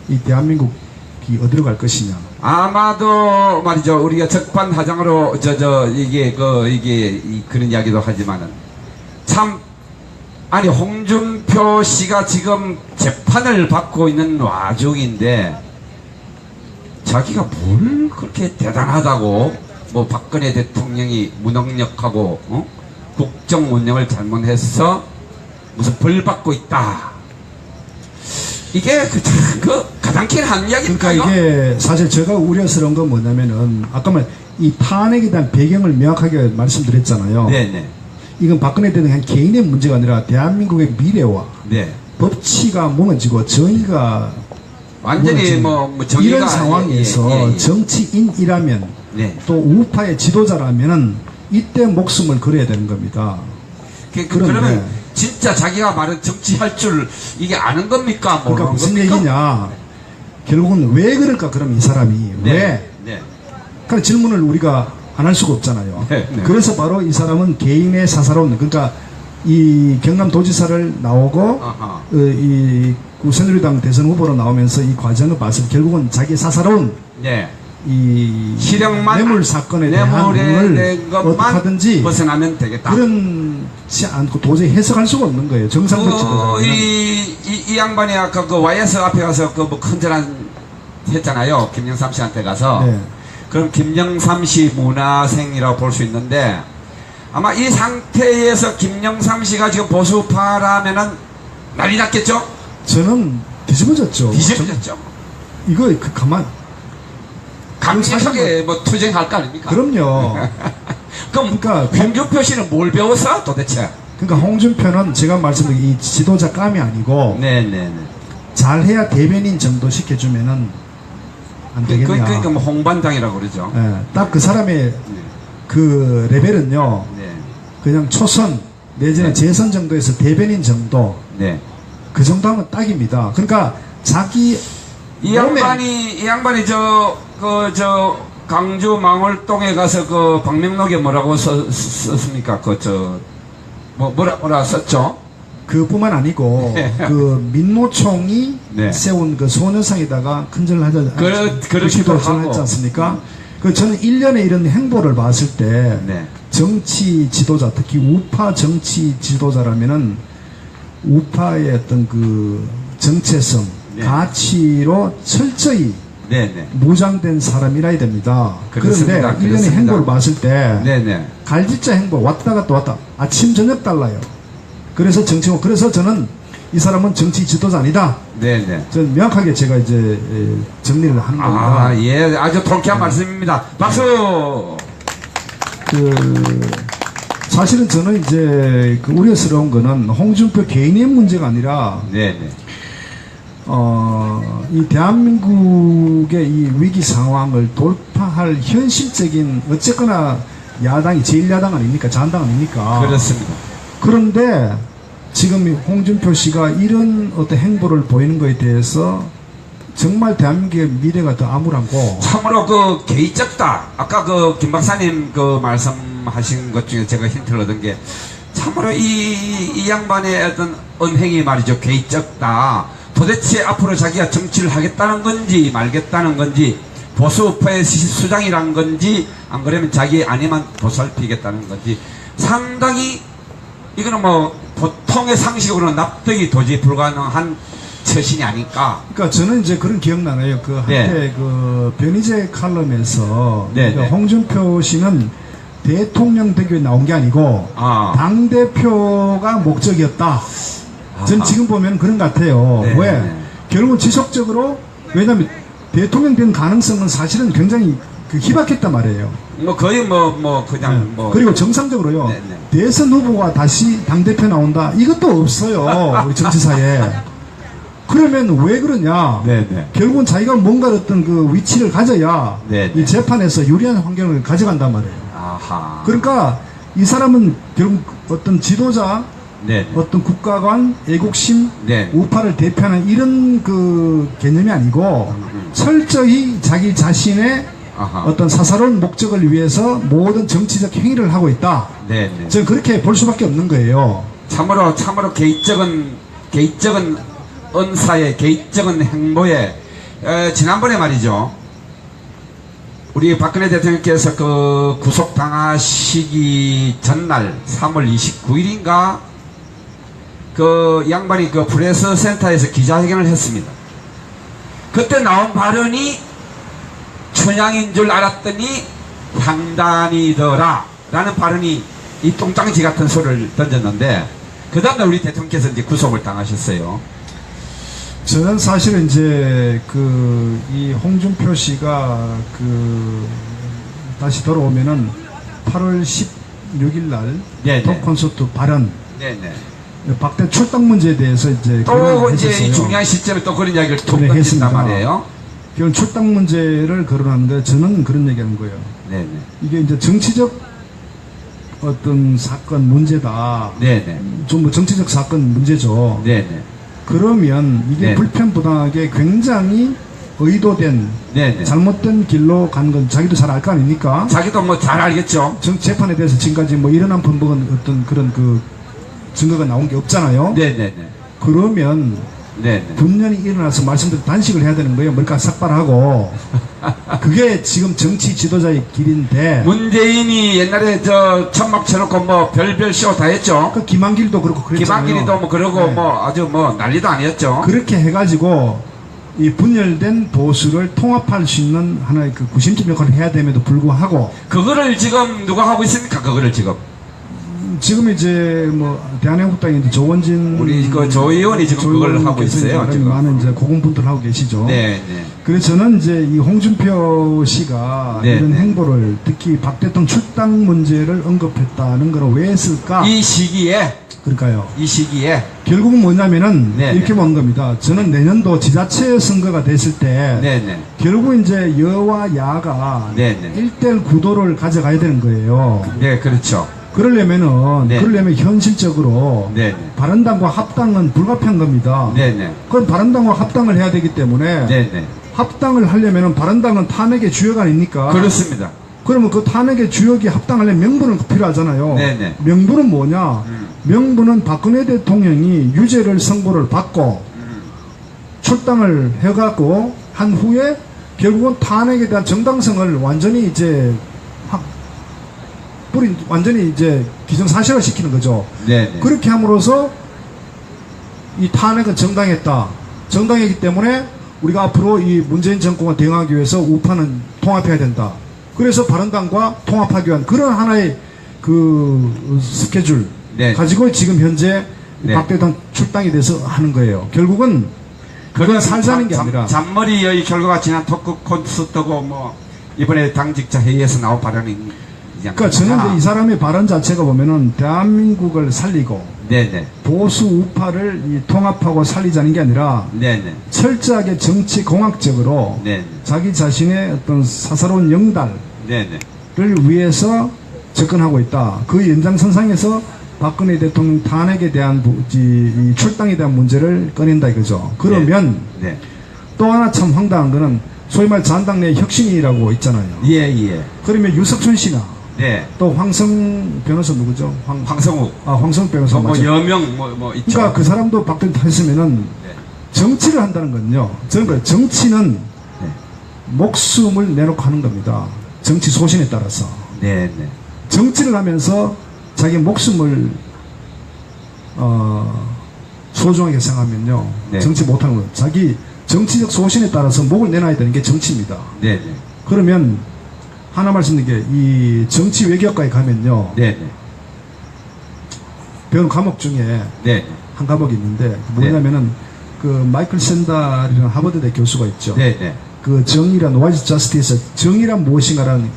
이 대한민국이 어디로 갈 것이냐.
아마도 말이죠. 우리가 적반하장으로 이게 그런 이야기도 하지만은 참 아니 홍준표 씨가 지금 재판을 받고 있는 와중인데 자기가 뭘 그렇게 대단하다고 뭐 박근혜 대통령이 무능력하고 국정 운영을 잘못해서 무슨 벌 받고 있다. 이게 그 가장 큰 이야기입니까?
그러니까 이게 사실 제가 우려스러운 건 뭐냐면은 아까 이 탄핵에 대한 배경을 명확하게 말씀드렸잖아요.
네네.
이건 박근혜 대통령 개인의 문제가 아니라 대한민국의 미래와
네.
법치가 무너지고 정의가
완전히
무너지는
뭐 정의가
이런 상황에서 정치인이라면
네.
또 우파의 지도자라면은 이때 목숨을 걸어야 되는 겁니다.
그러면 진짜 자기가 말한 정치할 줄 이게 아는 겁니까?
그러니까 무슨
겁니까?
얘기냐? 결국은 왜 그럴까? 그럼 이 사람이
네.
왜?
네.
그런 질문을 우리가 안 할 수가 없잖아요.
네, 네.
그래서 바로 이 사람은 개인의 사사로운, 그러니까 이 경남도지사를 나오고
아하.
이 새누리당 대선 후보로 나오면서 이 과정을 봤을 때 결국은 자기 사사로운
네.
이
실형만
뇌물 사건에 대한
뇌물에
부분을
대한 것만
어떻게 하든지
벗어나면 되겠다.
그런지 않고 도저히 해석할 수가 없는 거예요. 정상적 지도자는.
이 양반이 아까 그 YS 앞에 가서 그 뭐 큰절한 했잖아요. 김영삼 씨한테 가서.
네.
그럼 김영삼 씨 문화생이라고 볼 수 있는데 아마 이 상태에서 김영삼 씨가 지금 보수파라면은 난리 났겠죠?
저는 뒤집어졌죠.
뒤집어졌죠.
이거 가만.
강력하게 뭐 투쟁할 거 아닙니까?
그럼요.
그럼
그러니까
홍준표 씨는 뭘 배웠어 도대체?
그러니까 홍준표는 제가 말씀드린 이 지도자 감이 아니고
네네네.
잘해야 대변인 정도 시켜주면은 안 되겠냐.
그러니까 뭐 홍반장이라고 그러죠.
예, 딱 그 사람의 그 레벨은요.
네.
그냥 초선 내지는
네.
재선 정도에서 대변인 정도
네.
그 정도 하면 딱입니다. 그러니까 자기
이 양반이 저 강주 망월동에 가서 그 방명록에 뭐라고 썼습니까? 뭐라 썼죠?
그뿐만 아니고
네.
그 민노총이
네.
세운 그 소녀상에다가 큰절을 하자
그렇기도 하고.
했지 않습니까? 그 저는 1년에 이런 행보를 봤을 때
네.
정치 지도자, 특히 우파 정치 지도자라면은 우파의 어떤 그 정체성,
네.
가치로 철저히
네네.
무장된 사람이라야 됩니다.
그렇습니다.
그런데 1년의
그렇습니다.
행보를 봤을 때
네네.
갈짓자 행보 왔다 갔다 왔다 아침 저녁 달라요. 그래서 그래서 저는 이 사람은 정치 지도자 아니다.
네네.
저는 명확하게 제가 이제 정리를 하는 겁니다.
아, 예. 아주 통쾌한 말씀입니다. 박수!
사실은 저는 이제 그 우려스러운 거는 홍준표 개인의 문제가 아니라
네네.
이 대한민국의 이 위기 상황을 돌파할 현실적인 어쨌거나 야당이 제1야당 아닙니까? 자한당 아닙니까?
그렇습니다.
그런데 지금 홍준표 씨가 이런 어떤 행보를 보이는 것에 대해서 정말 대한민국의 미래가 더 암울하고
참으로 그 개의적다. 아까 그 김 박사님 그 말씀하신 것 중에 제가 힌트를 얻은 게 참으로 이 양반의 어떤 언행이 말이죠. 개의적다. 도대체 앞으로 자기가 정치를 하겠다는 건지 말겠다는 건지 보수파의 수장이란 건지 안 그러면 자기 아니만 보살피겠다는 건지 상당히 이거는 뭐 보통의 상식으로는 납득이 도저히 불가능한 처신이 아닐까.
그러니까 저는 이제 그런 기억나네요. 그 한때
네.
그 변희재 칼럼에서
네,
그러니까
네.
홍준표 씨는 대통령 되기 나온 게 아니고
아.
당 대표가 목적이었다. 전 지금 보면 그런 것 같아요.
네,
왜?
네.
결국은 지속적으로 왜냐하면 대통령 된 가능성은 사실은 굉장히 그 희박했단 말이에요.
뭐 거의 그냥
네.
뭐
그리고 정상적으로요.
네, 네.
대선 후보가 다시 당대표 나온다. 이것도 없어요. 우리 정치사에. 그러면 왜 그러냐.
네네.
결국은 자기가 뭔가 어떤 그 위치를 가져야
네, 네.
이 재판에서 유리한 환경을 가져간단 말이에요.
아하.
그러니까 이 사람은 결국 어떤 지도자,
네.
어떤 국가관, 애국심,
네.
우파를 대표하는 이런 그 개념이 아니고 철저히 자기 자신의
아하.
어떤 사사로운 목적을 위해서 모든 정치적 행위를 하고 있다.
네네.
저는 그렇게 볼 수밖에 없는 거예요.
참으로 개의적인 언사에 개의적인 행보에 지난번에 말이죠. 우리 박근혜 대통령께서 그 구속당하시기 전날 3월 29일인가 그 양반이 그 프레스 센터에서 기자회견을 했습니다. 그때 나온 발언이 춘향인 줄 알았더니 황단이더라 라는 발언이 이 똥장지 같은 소리를 던졌는데, 그 다음날 우리 대통령께서 이제 구속을 당하셨어요.
저는 사실은 이제 이 홍준표 씨가 다시 돌아오면은 8월 16일 날
네네.
톱 콘서트 발언,
네네.
박대 출당 문제에 대해서 이제
또 이제 이
했었어요.
중요한 시점에 또 그런 이야기를 툭
그래,
던진단
했습니다.
말이에요.
결국 출당 문제를 거론하는데 저는 그런 얘기하는 거예요.
네네.
이게 이제 정치적 어떤 사건 문제다.
네네.
좀 뭐 정치적 사건 문제죠.
네네.
그러면 이게
네.
불편부당하게 굉장히 의도된
네네.
잘못된 길로 간 건 자기도 잘 알 거 아닙니까?
자기도 뭐 잘 알겠죠.
재판에 대해서 지금까지 뭐 일어난 번복은 어떤 그런 증거가 나온 게 없잖아요.
네네네.
그러면
네네.
분연히 일어나서 말씀드린 단식을 해야 되는 거예요. 머리카락 삭발하고. 그게 지금 정치 지도자의 길인데.
문재인이 옛날에 저 천막 쳐놓고 뭐 별별 쇼 다 했죠.
그 김한길도 그렇고 그랬잖아요.
김한길이도 뭐 그러고
네.
뭐 아주 뭐 난리도 아니었죠.
그렇게 해가지고 이 분열된 보수를 통합할 수 있는 하나의 그 구심점 역할을 해야 됨에도 불구하고
그거를 지금 누가 하고 있습니까? 그거를 지금
지금 이제 뭐 대한민국당의 이제 조원진
우리 그 조 의원이 지금 그걸 하고 있어요. 지금
많은 이제 고군분투를 하고 계시죠.
네, 네.
그래서 저는 이제 이 홍준표 씨가
네,
이런
네.
행보를 특히 박 대통령 출당 문제를 언급했다는 걸 왜 했을까?
이 시기에
그러니까요. 결국은 뭐냐면은
네,
이렇게
네.
본 겁니다. 저는 내년도 지자체 선거가 됐을 때
네네.
결국 이제 여와 야가
네, 네.
1대1 구도를 가져가야 되는 거예요.
네, 그렇죠.
그러려면
네.
현실적으로
네네.
바른당과 합당은 불가피한 겁니다.
네네.
그럼 바른당과 합당을 해야 되기 때문에
네네.
합당을 하려면 바른당은 탄핵의 주역 아닙니까?
그렇습니다.
그러면 그 탄핵의 주역이 합당하려면 명분은 필요하잖아요.
네네.
명분은 뭐냐? 명분은 박근혜 대통령이 유죄를 선고를 받고 출당을 해갖고 한 후에 결국은 탄핵에 대한 정당성을 완전히 이제 완전히 이제 기정사실화 시키는 거죠.
네네.
그렇게 함으로써 이 탄핵은 정당했다. 정당이기 때문에 우리가 앞으로 이 문재인 정권과 대응하기 위해서 우파는 통합해야 된다. 그래서 바른당과 통합하기 위한 그런 하나의 그 스케줄
네.
가지고 지금 현재
네.
박 대통령 출당에 대해서 하는 거예요. 결국은 그건 살자는 게 아니라
잔머리의 결과가 지난 토크 콘서트고 뭐 이번에 당직자 회의에서 나온 발언이
그러니까 저는 이제 이 사람의 발언 자체가 보면은 대한민국을 살리고
네네.
보수 우파를 이 통합하고 살리자는 게 아니라
네네.
철저하게 정치 공학적으로
네네.
자기 자신의 어떤 사사로운 영달을
네네.
위해서 접근하고 있다. 그 연장선상에서 박근혜 대통령 탄핵에 대한 이 출당에 대한 문제를 꺼낸다 이거죠. 그러면
네.
또 하나 참 황당한 거는 소위 말 잔당 내 혁신이라고 있잖아요.
예.
그러면 유석춘 씨나
네.
또 황성 변호사 누구죠?
황성욱.
황성욱 변호사
뭐
맞죠?
여명 뭐 있죠.
그러니까 그 사람도 박대통령 했으면은
네.
정치를 한다는 건요. 저는 그래요. 정치는
네.
목숨을 내놓고 하는 겁니다. 정치 소신에 따라서.
네네.
정치를 하면서 자기 목숨을 소중하게 생각하면요.
네.
정치 못하는 거예요. 자기 정치적 소신에 따라서 목을 내놔야 되는 게 정치입니다.
네네.
그러면 하나 말씀드린 게 이 정치 외교학과에 가면요.
네네.
배우는 과목 중에
네.
한 과목이 있는데 뭐냐면은 그 마이클 샌달이라는 하버드대 교수가 있죠.
네네.
그 정의란 What is Justice, 정의란 무엇인가라는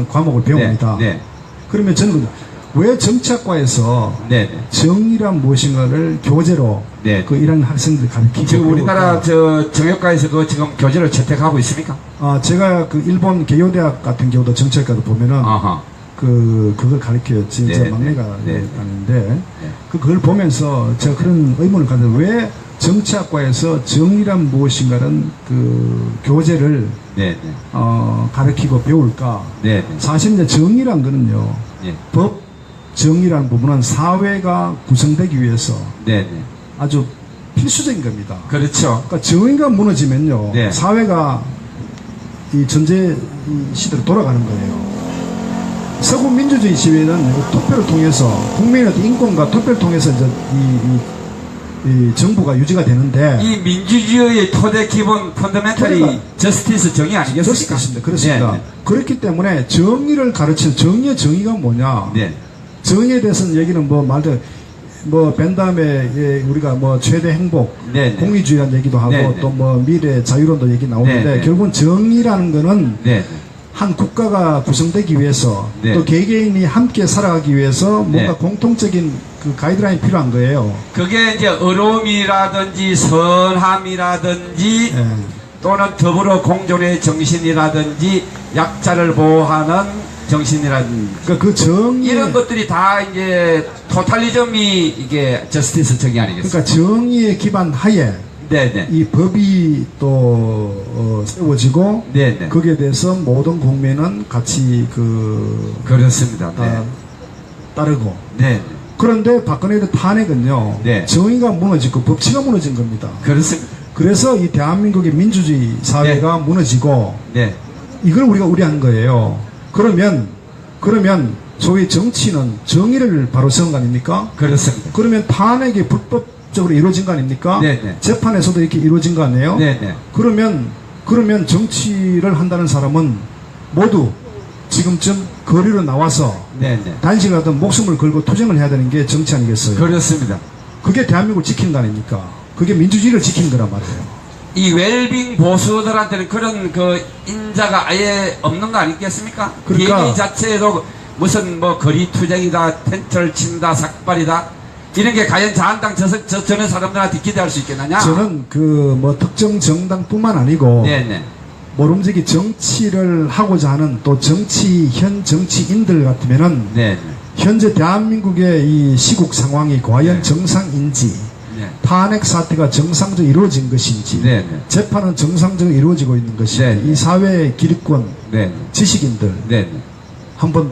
과목을 배웁니다.
네.
그러면 저는 왜 정치학과에서
네네.
정의란 무엇인가를 교재로
네.
그 1학년 학생들 가르치고
지금 우리나라 저 정형과에서 그 지금 교재를 채택하고 있습니까?
제가 그 일본 개요대학 같은 경우도 정치학과도 보면은
아하.
그걸 가르쳐요. 진짜
네,
막내가
네, 네.
하는데 그걸 보면서 제가 그런 의문을 가져요. 왜 정치학과에서 정의란 무엇인가는 그 교재를
네네.
가르치고 배울까?
네네.
사실 이제 정의란 거는요.
예.
법 정의라는 부분은 사회가 구성되기 위해서
네네.
아주 필수적인 겁니다.
그렇죠.
그러니까 정의가 무너지면요.
네.
사회가 이 전제 시대로 돌아가는 거예요. 서구 민주주의 시대는 투표를 통해서 국민의 어떤 인권과 투표를 통해서 이제 이 이 정부가 유지가 되는데
이 민주주의의 토대 기본 펀더멘털이
그러니까
저스티스 정의 아니겠습니까?
그렇습니다.
네,
그렇기 때문에 정의를 가르치는 정의의 정의가 뭐냐?
네.
정의에 대해서는 얘기는 뭐 말대 뭐 벤담에 예, 우리가 뭐 최대 행복,
네, 네.
공리주의라는 얘기도 하고
네, 네.
또 뭐 미래 자유론도 얘기 나오는데
네, 네.
결국은 정의라는 거는
네.
한 국가가 구성되기 위해서
네.
또 개개인이 함께 살아가기 위해서 뭔가
네.
공통적인 그 가이드라인이 필요한 거예요.
그게 이제 어려움이라든지 선함이라든지
예.
또는 더불어 공존의 정신이라든지 약자를 보호하는 정신이라든지
그러니까 그 정의
이런 것들이 다 이제 토탈리즘이 이게 저스티스 정의 아니겠습니까?
그러니까 정의의 기반 하에
네네.
이 법이 또 세워지고
네네.
거기에 대해서 모든 국민은 같이
그렇습니다. 네.
따르고
네.
그런데 박근혜 탄핵은요
네.
정의가 무너지고 법치가 무너진 겁니다.
그렇습니다.
그래서 이 대한민국의 민주주의 사회가 무너지고
네.
이걸 우리가 우려한 거예요. 그러면 소위 정치는 정의를 바로 세운 거 아닙니까?
그렇습니다.
그러면 탄핵이 불법적으로 이루어진 거 아닙니까?
네네.
재판에서도 이렇게 이루어진 거 아니에요?
네네.
그러면 정치를 한다는 사람은 모두 지금쯤 거리로 나와서
네네.
단식하든 목숨을 걸고 투쟁을 해야 되는 게 정치 아니겠어요?
그렇습니다.
그게 대한민국을 지키는 거 아닙니까? 그게 민주주의를 지키는 거란 말이에요.
이 웰빙 보수들한테는 그런 그 인자가 아예 없는 거 아니겠습니까?
그러니까-
얘기 자체에도 무슨 뭐 거리 투쟁이다, 텐트를 친다, 삭발이다 이런 게 과연 자한당 저런 사람들한테 기대할 수 있겠느냐?
저는 그 뭐 특정 정당뿐만 아니고
네네.
모름지기 정치를 하고자 하는 또 현 정치인들 같으면은
네네.
현재 대한민국의 이 시국 상황이 과연
네.
정상인지
네.
탄핵 사태가 정상적으로 이루어진 것인지
네네.
재판은 정상적으로 이루어지고 있는 것인지
네.
이 사회의 기득권
네네.
지식인들
네네.
한번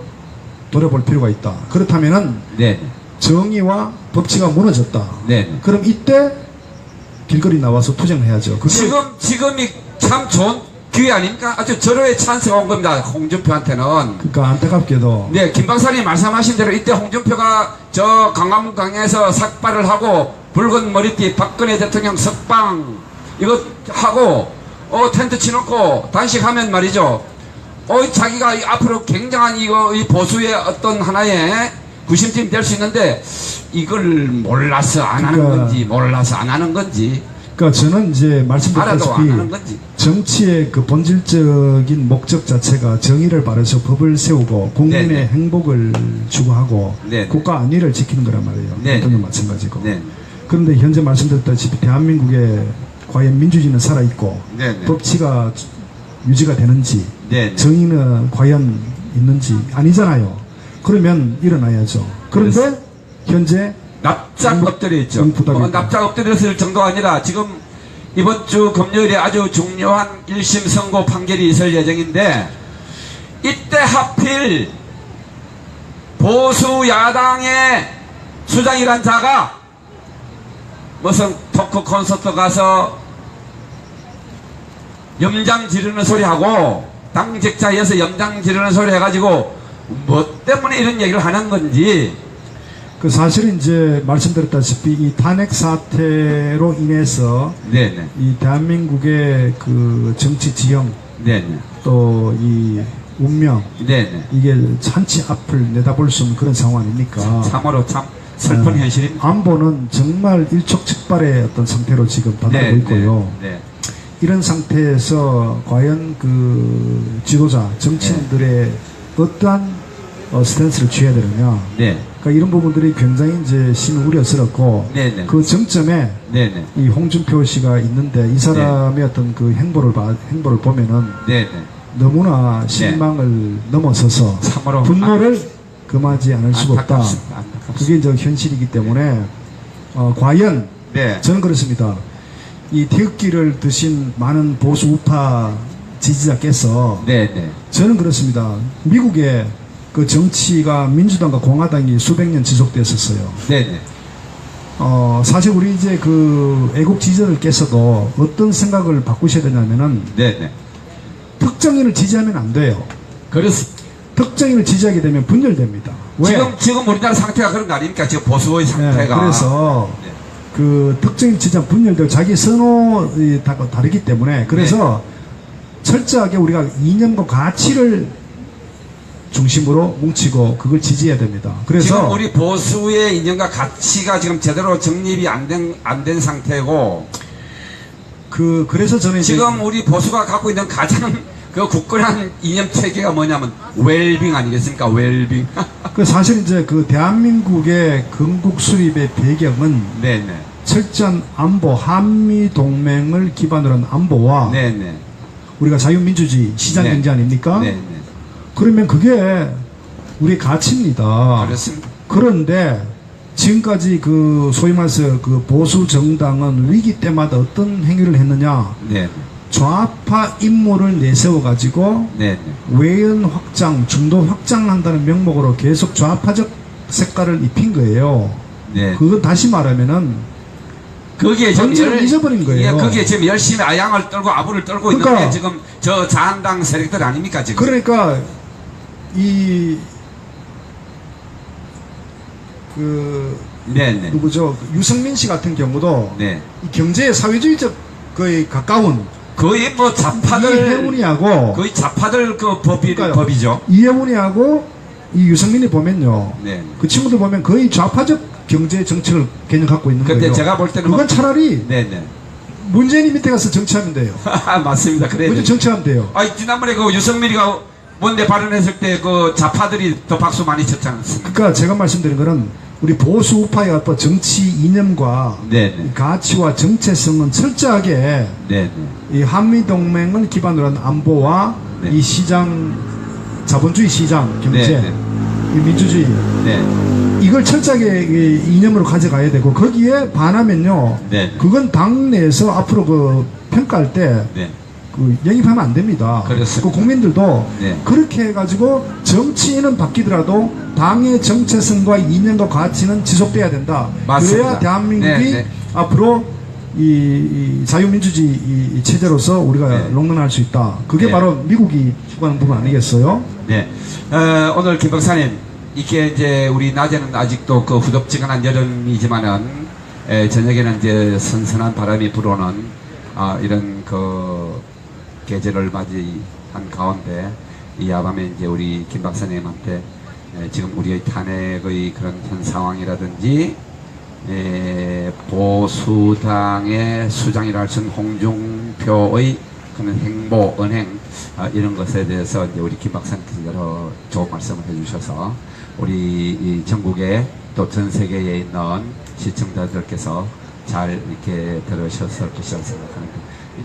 돌아볼 필요가 있다. 그렇다면은
네네.
정의와 법치가 무너졌다.
네네.
그럼 이때 길거리 나와서 투쟁을 해야죠. 그게
지금이 참 좋은 기회 아닙니까? 아주 절호의 찬스가 온 겁니다. 홍준표한테는.
그러니까 안타깝게도
네, 김 박사님 말씀하신 대로 이때 홍준표가 저 강화문강에서 삭발을 하고 붉은 머리띠 박근혜 대통령 석방 이거 하고 텐트 치놓고 단식하면 말이죠. 자기가 앞으로 굉장한 이 보수의 어떤 하나의 구심점이 될 수 있는데 이걸 몰라서 안 하는
그러니까-
건지 몰라서 안 하는 건지
그러니까 저는 이제
알아도 안
말씀드렸다시피
하는 건지
정치의 그 본질적인 목적 자체가 정의를 바라서 법을 세우고 국민의
네네.
행복을 추구하고
네네.
국가 안위를 지키는 거란 말이에요.
네네.
대통령 마찬가지고.
네.
그런데 현재 말씀드렸다시피 대한민국에 과연 민주주의는 살아있고
네네.
법치가 유지가 되는지
네네.
정의는 과연 있는지 아니잖아요. 그러면 일어나야죠. 그런데 현재
납작 엎드려 있죠.
정부당이다.
납작 엎드렸을 정도가 아니라 지금 이번 주 금요일에 아주 중요한 1심 선고 판결이 있을 예정인데 이때 하필 보수 야당의 수장이란 자가 무슨 토크 콘서트 가서 염장 지르는 소리 하고 당직자에서 염장 지르는 소리 해가지고 뭐 때문에 이런 얘기를 하는 건지
그 사실은 이제 말씀드렸다시피 이 탄핵 사태로 인해서
네네.
이 대한민국의 그 정치 지형
네네.
또 이 운명
네네.
이게 한치 앞을 내다볼 수 없는 그런 상황 아닙니까?
참으로 참 슬픈 현실입니다.
안보는 정말 일촉즉발의 어떤 상태로 지금 다가오고 있고요.
네.
이런 상태에서 과연 그 지도자 정치인들의 어떠한 스탠스를 취해야 되느냐?
네.
그러니까 이런 부분들이 굉장히 이제 심히 우려스럽고
네네.
그 정점에
네네.
이 홍준표 씨가 있는데 이 사람의 어떤 그 행보를 보면은
네네.
너무나 실망을 넘어서서
참으로
분노를 금하지 않을 수가 없다.
안타깝습니다. 안타깝습니다.
그게 이제 현실이기 때문에 과연
네.
저는 그렇습니다. 이 태극기를 드신 많은 보수 우파 지지자께서
네네.
저는 그렇습니다. 미국의 그 정치가 민주당과 공화당이 수백 년 지속됐었어요.
네네.
사실 우리 이제 그 애국 지지자들께서도 어떤 생각을 바꾸셔야 되냐면은
네네.
특정인을 지지하면 안 돼요.
그렇습니다.
특정인을 지지하게 되면 분열됩니다. 왜?
지금 우리나라 상태가 그런 거 아닙니까? 지금 보수의 상태가.
그래서
네.
그 특정인 지점 분열되고 자기 선호이 다르기 때문에 그래서 철저하게 우리가 이념과 가치를 중심으로 뭉치고 그걸 지지해야 됩니다.
지금
그래서
우리 보수의 이념과 가치가 지금 제대로 정립이 안 된 상태고,
그래서 저는 이제
지금 우리 보수가 갖고 있는 가장 그 굳건한 이념 체계가 뭐냐면 웰빙 아니겠습니까? 웰빙.
그 사실 이제 그 대한민국의 건국 수립의 배경은
네네.
철저한 안보, 한미 동맹을 기반으로 한 안보와
네네.
우리가 자유민주주의, 시장 경제 아닙니까?
네네.
그러면 그게 우리 가치입니다.
그렇습니다.
그런데 지금까지 그 소위 말해서 그 보수 정당은 위기 때마다 어떤 행위를 했느냐?
네.
좌파 인물을 내세워 가지고
네.
외연 확장, 중도 확장한다는 명목으로 계속 좌파적 색깔을 입힌 거예요.
네.
그건 다시 말하면은
거기에 지금
본질을 잊어버린 거예요.
예, 거기에 지금 열심히 아양을 떨고 아부를 떨고
그러니까,
있는 게 지금 저 자한당 세력들 아닙니까 지금?
그러니까
네네.
누구죠? 유승민 씨 같은 경우도
네.
이 경제 사회주의적 거의 가까운
거의 뭐 좌파들
이해훈이하고
거의 좌파들 그
그러니까요.
법이죠.
이해훈이하고 이 유승민이 보면요.
네.
그 친구들 보면 거의 좌파적 경제 정책을 개념 갖고 있는
근데
거예요.
제가 볼 때는
그건
뭐-
차라리
네네.
문재인이 밑에 가서 정치하면 돼요.
맞습니다. 그래요.
문재인 정치하면 돼요.
아 지난번에 그 유승민이가 뭔데 발언했을 때 그 좌파들이 더 박수 많이 쳤지 않습니까?
그러니까 제가 말씀드린 거는 우리 보수 우파의 어떤 정치 이념과
네네.
이 가치와 정체성은 철저하게
네네.
이 한미 동맹을 기반으로 한 안보와
네.
이 시장 자본주의 시장 경제,
네,
이 민주주의
네.
이걸 철저하게 이 이념으로 가져가야 되고 거기에 반하면요,
네.
그건 당내에서 앞으로 그 평가할 때
네.
그 영입하면 안 됩니다.
그렇습니다.
그 국민들도
네.
그렇게 해가지고 정치인은 바뀌더라도 당의 정체성과 이념과 가치는 지속돼야 된다.
맞습니다.
그래야 대한민국이
네, 네.
앞으로 이 자유민주주의 이 체제로서 우리가
네.
롱런할 수 있다. 그게
네.
바로 미국이 추구하는 부분 아니겠어요?
네. 오늘 김 박사님, 이게 이제 우리 낮에는 아직도 그 후덥지근한 여름이지만은 저녁에는 이제 선선한 바람이 불어오는 이런 그 계절을 맞이한 가운데 이 야밤에 이제 우리 김 박사님한테 지금 우리의 탄핵의 그런 현 상황이라든지 보수당의 수장이라 할 수 있는 홍준표의 그런 행보, 언행 이런 것에 대해서 이제 우리 김 박사님께서 여러 좋은 말씀을 해주셔서 우리 이 전국에 또 전 세계에 있는 시청자들께서 잘 이렇게 들으셨을 것이라고 생각합니다.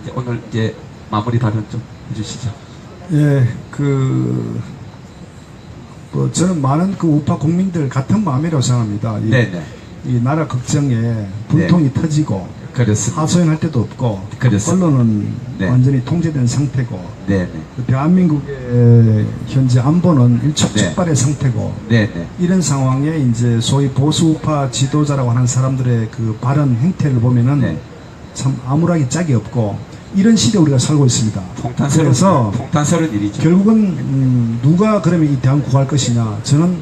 이제 오늘 이제 마무리 발언 좀 해주시죠.
예, 뭐 저는 많은 그 우파 국민들 같은 마음이라고 생각합니다.
네네.
이 나라 걱정에 분통이 터지고
그렇습니다.
하소연할 데도 없고
그렇습니다.
언론은
네.
완전히 통제된 상태고
네네.
그 대한민국의 현재 안보는 일촉즉발의
네.
상태고
네네.
이런 상황에 이제 소위 보수우파 지도자라고 하는 사람들의 그 발언 행태를 보면은
네.
참 암울하기 짝이 없고 이런 시대에 우리가 살고 있습니다. 그래서
폭탄스러운 일이죠.
결국은 누가 그러면 이 대한민국 구할 것이냐? 저는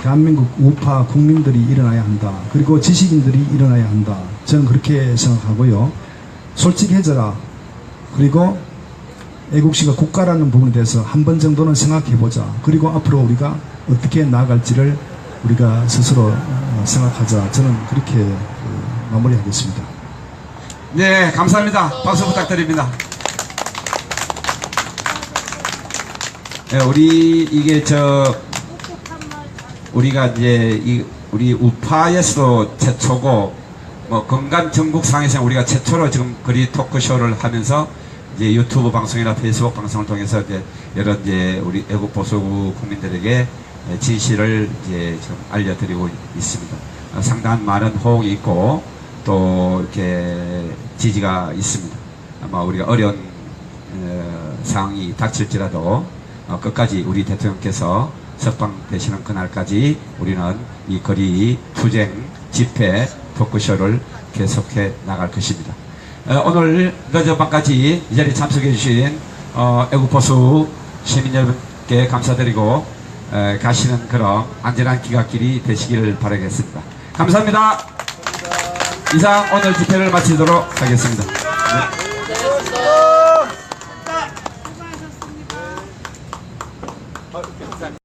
대한민국 우파 국민들이 일어나야 한다. 그리고 지식인들이 일어나야 한다. 저는 그렇게 생각하고요. 솔직해져라. 그리고 애국시가 국가라는 부분에 대해서 한 번 정도는 생각해보자. 그리고 앞으로 우리가 어떻게 나아갈지를 우리가 스스로 생각하자. 저는 그렇게 마무리하겠습니다.
네, 감사합니다. 박수 부탁드립니다. 네, 우리가 이제 우리 우파에서도 최초고, 뭐 건강 전국상에서 우리가 최초로 지금 거리 토크쇼를 하면서 이제 유튜브 방송이나 페이스북 방송을 통해서 이제 여러 이제 우리 애국 보수 국민들에게 진실을 이제 지금 알려드리고 있습니다. 상당한 많은 호응이 있고 또 이렇게 지지가 있습니다. 아마 우리가 어려운 상황이 닥칠지라도 끝까지 우리 대통령께서 석방되시는 그날까지 우리는 이 거리 투쟁 집회 토크쇼를 계속해 나갈 것입니다. 오늘 늦은 밤까지 이 자리에 참석해 주신 애국보수 시민 여러분께 감사드리고 가시는 그런 안전한 귀갓길이 되시기를 바라겠습니다. 감사합니다. 이상 오늘 집회를 마치도록 하겠습니다. 네.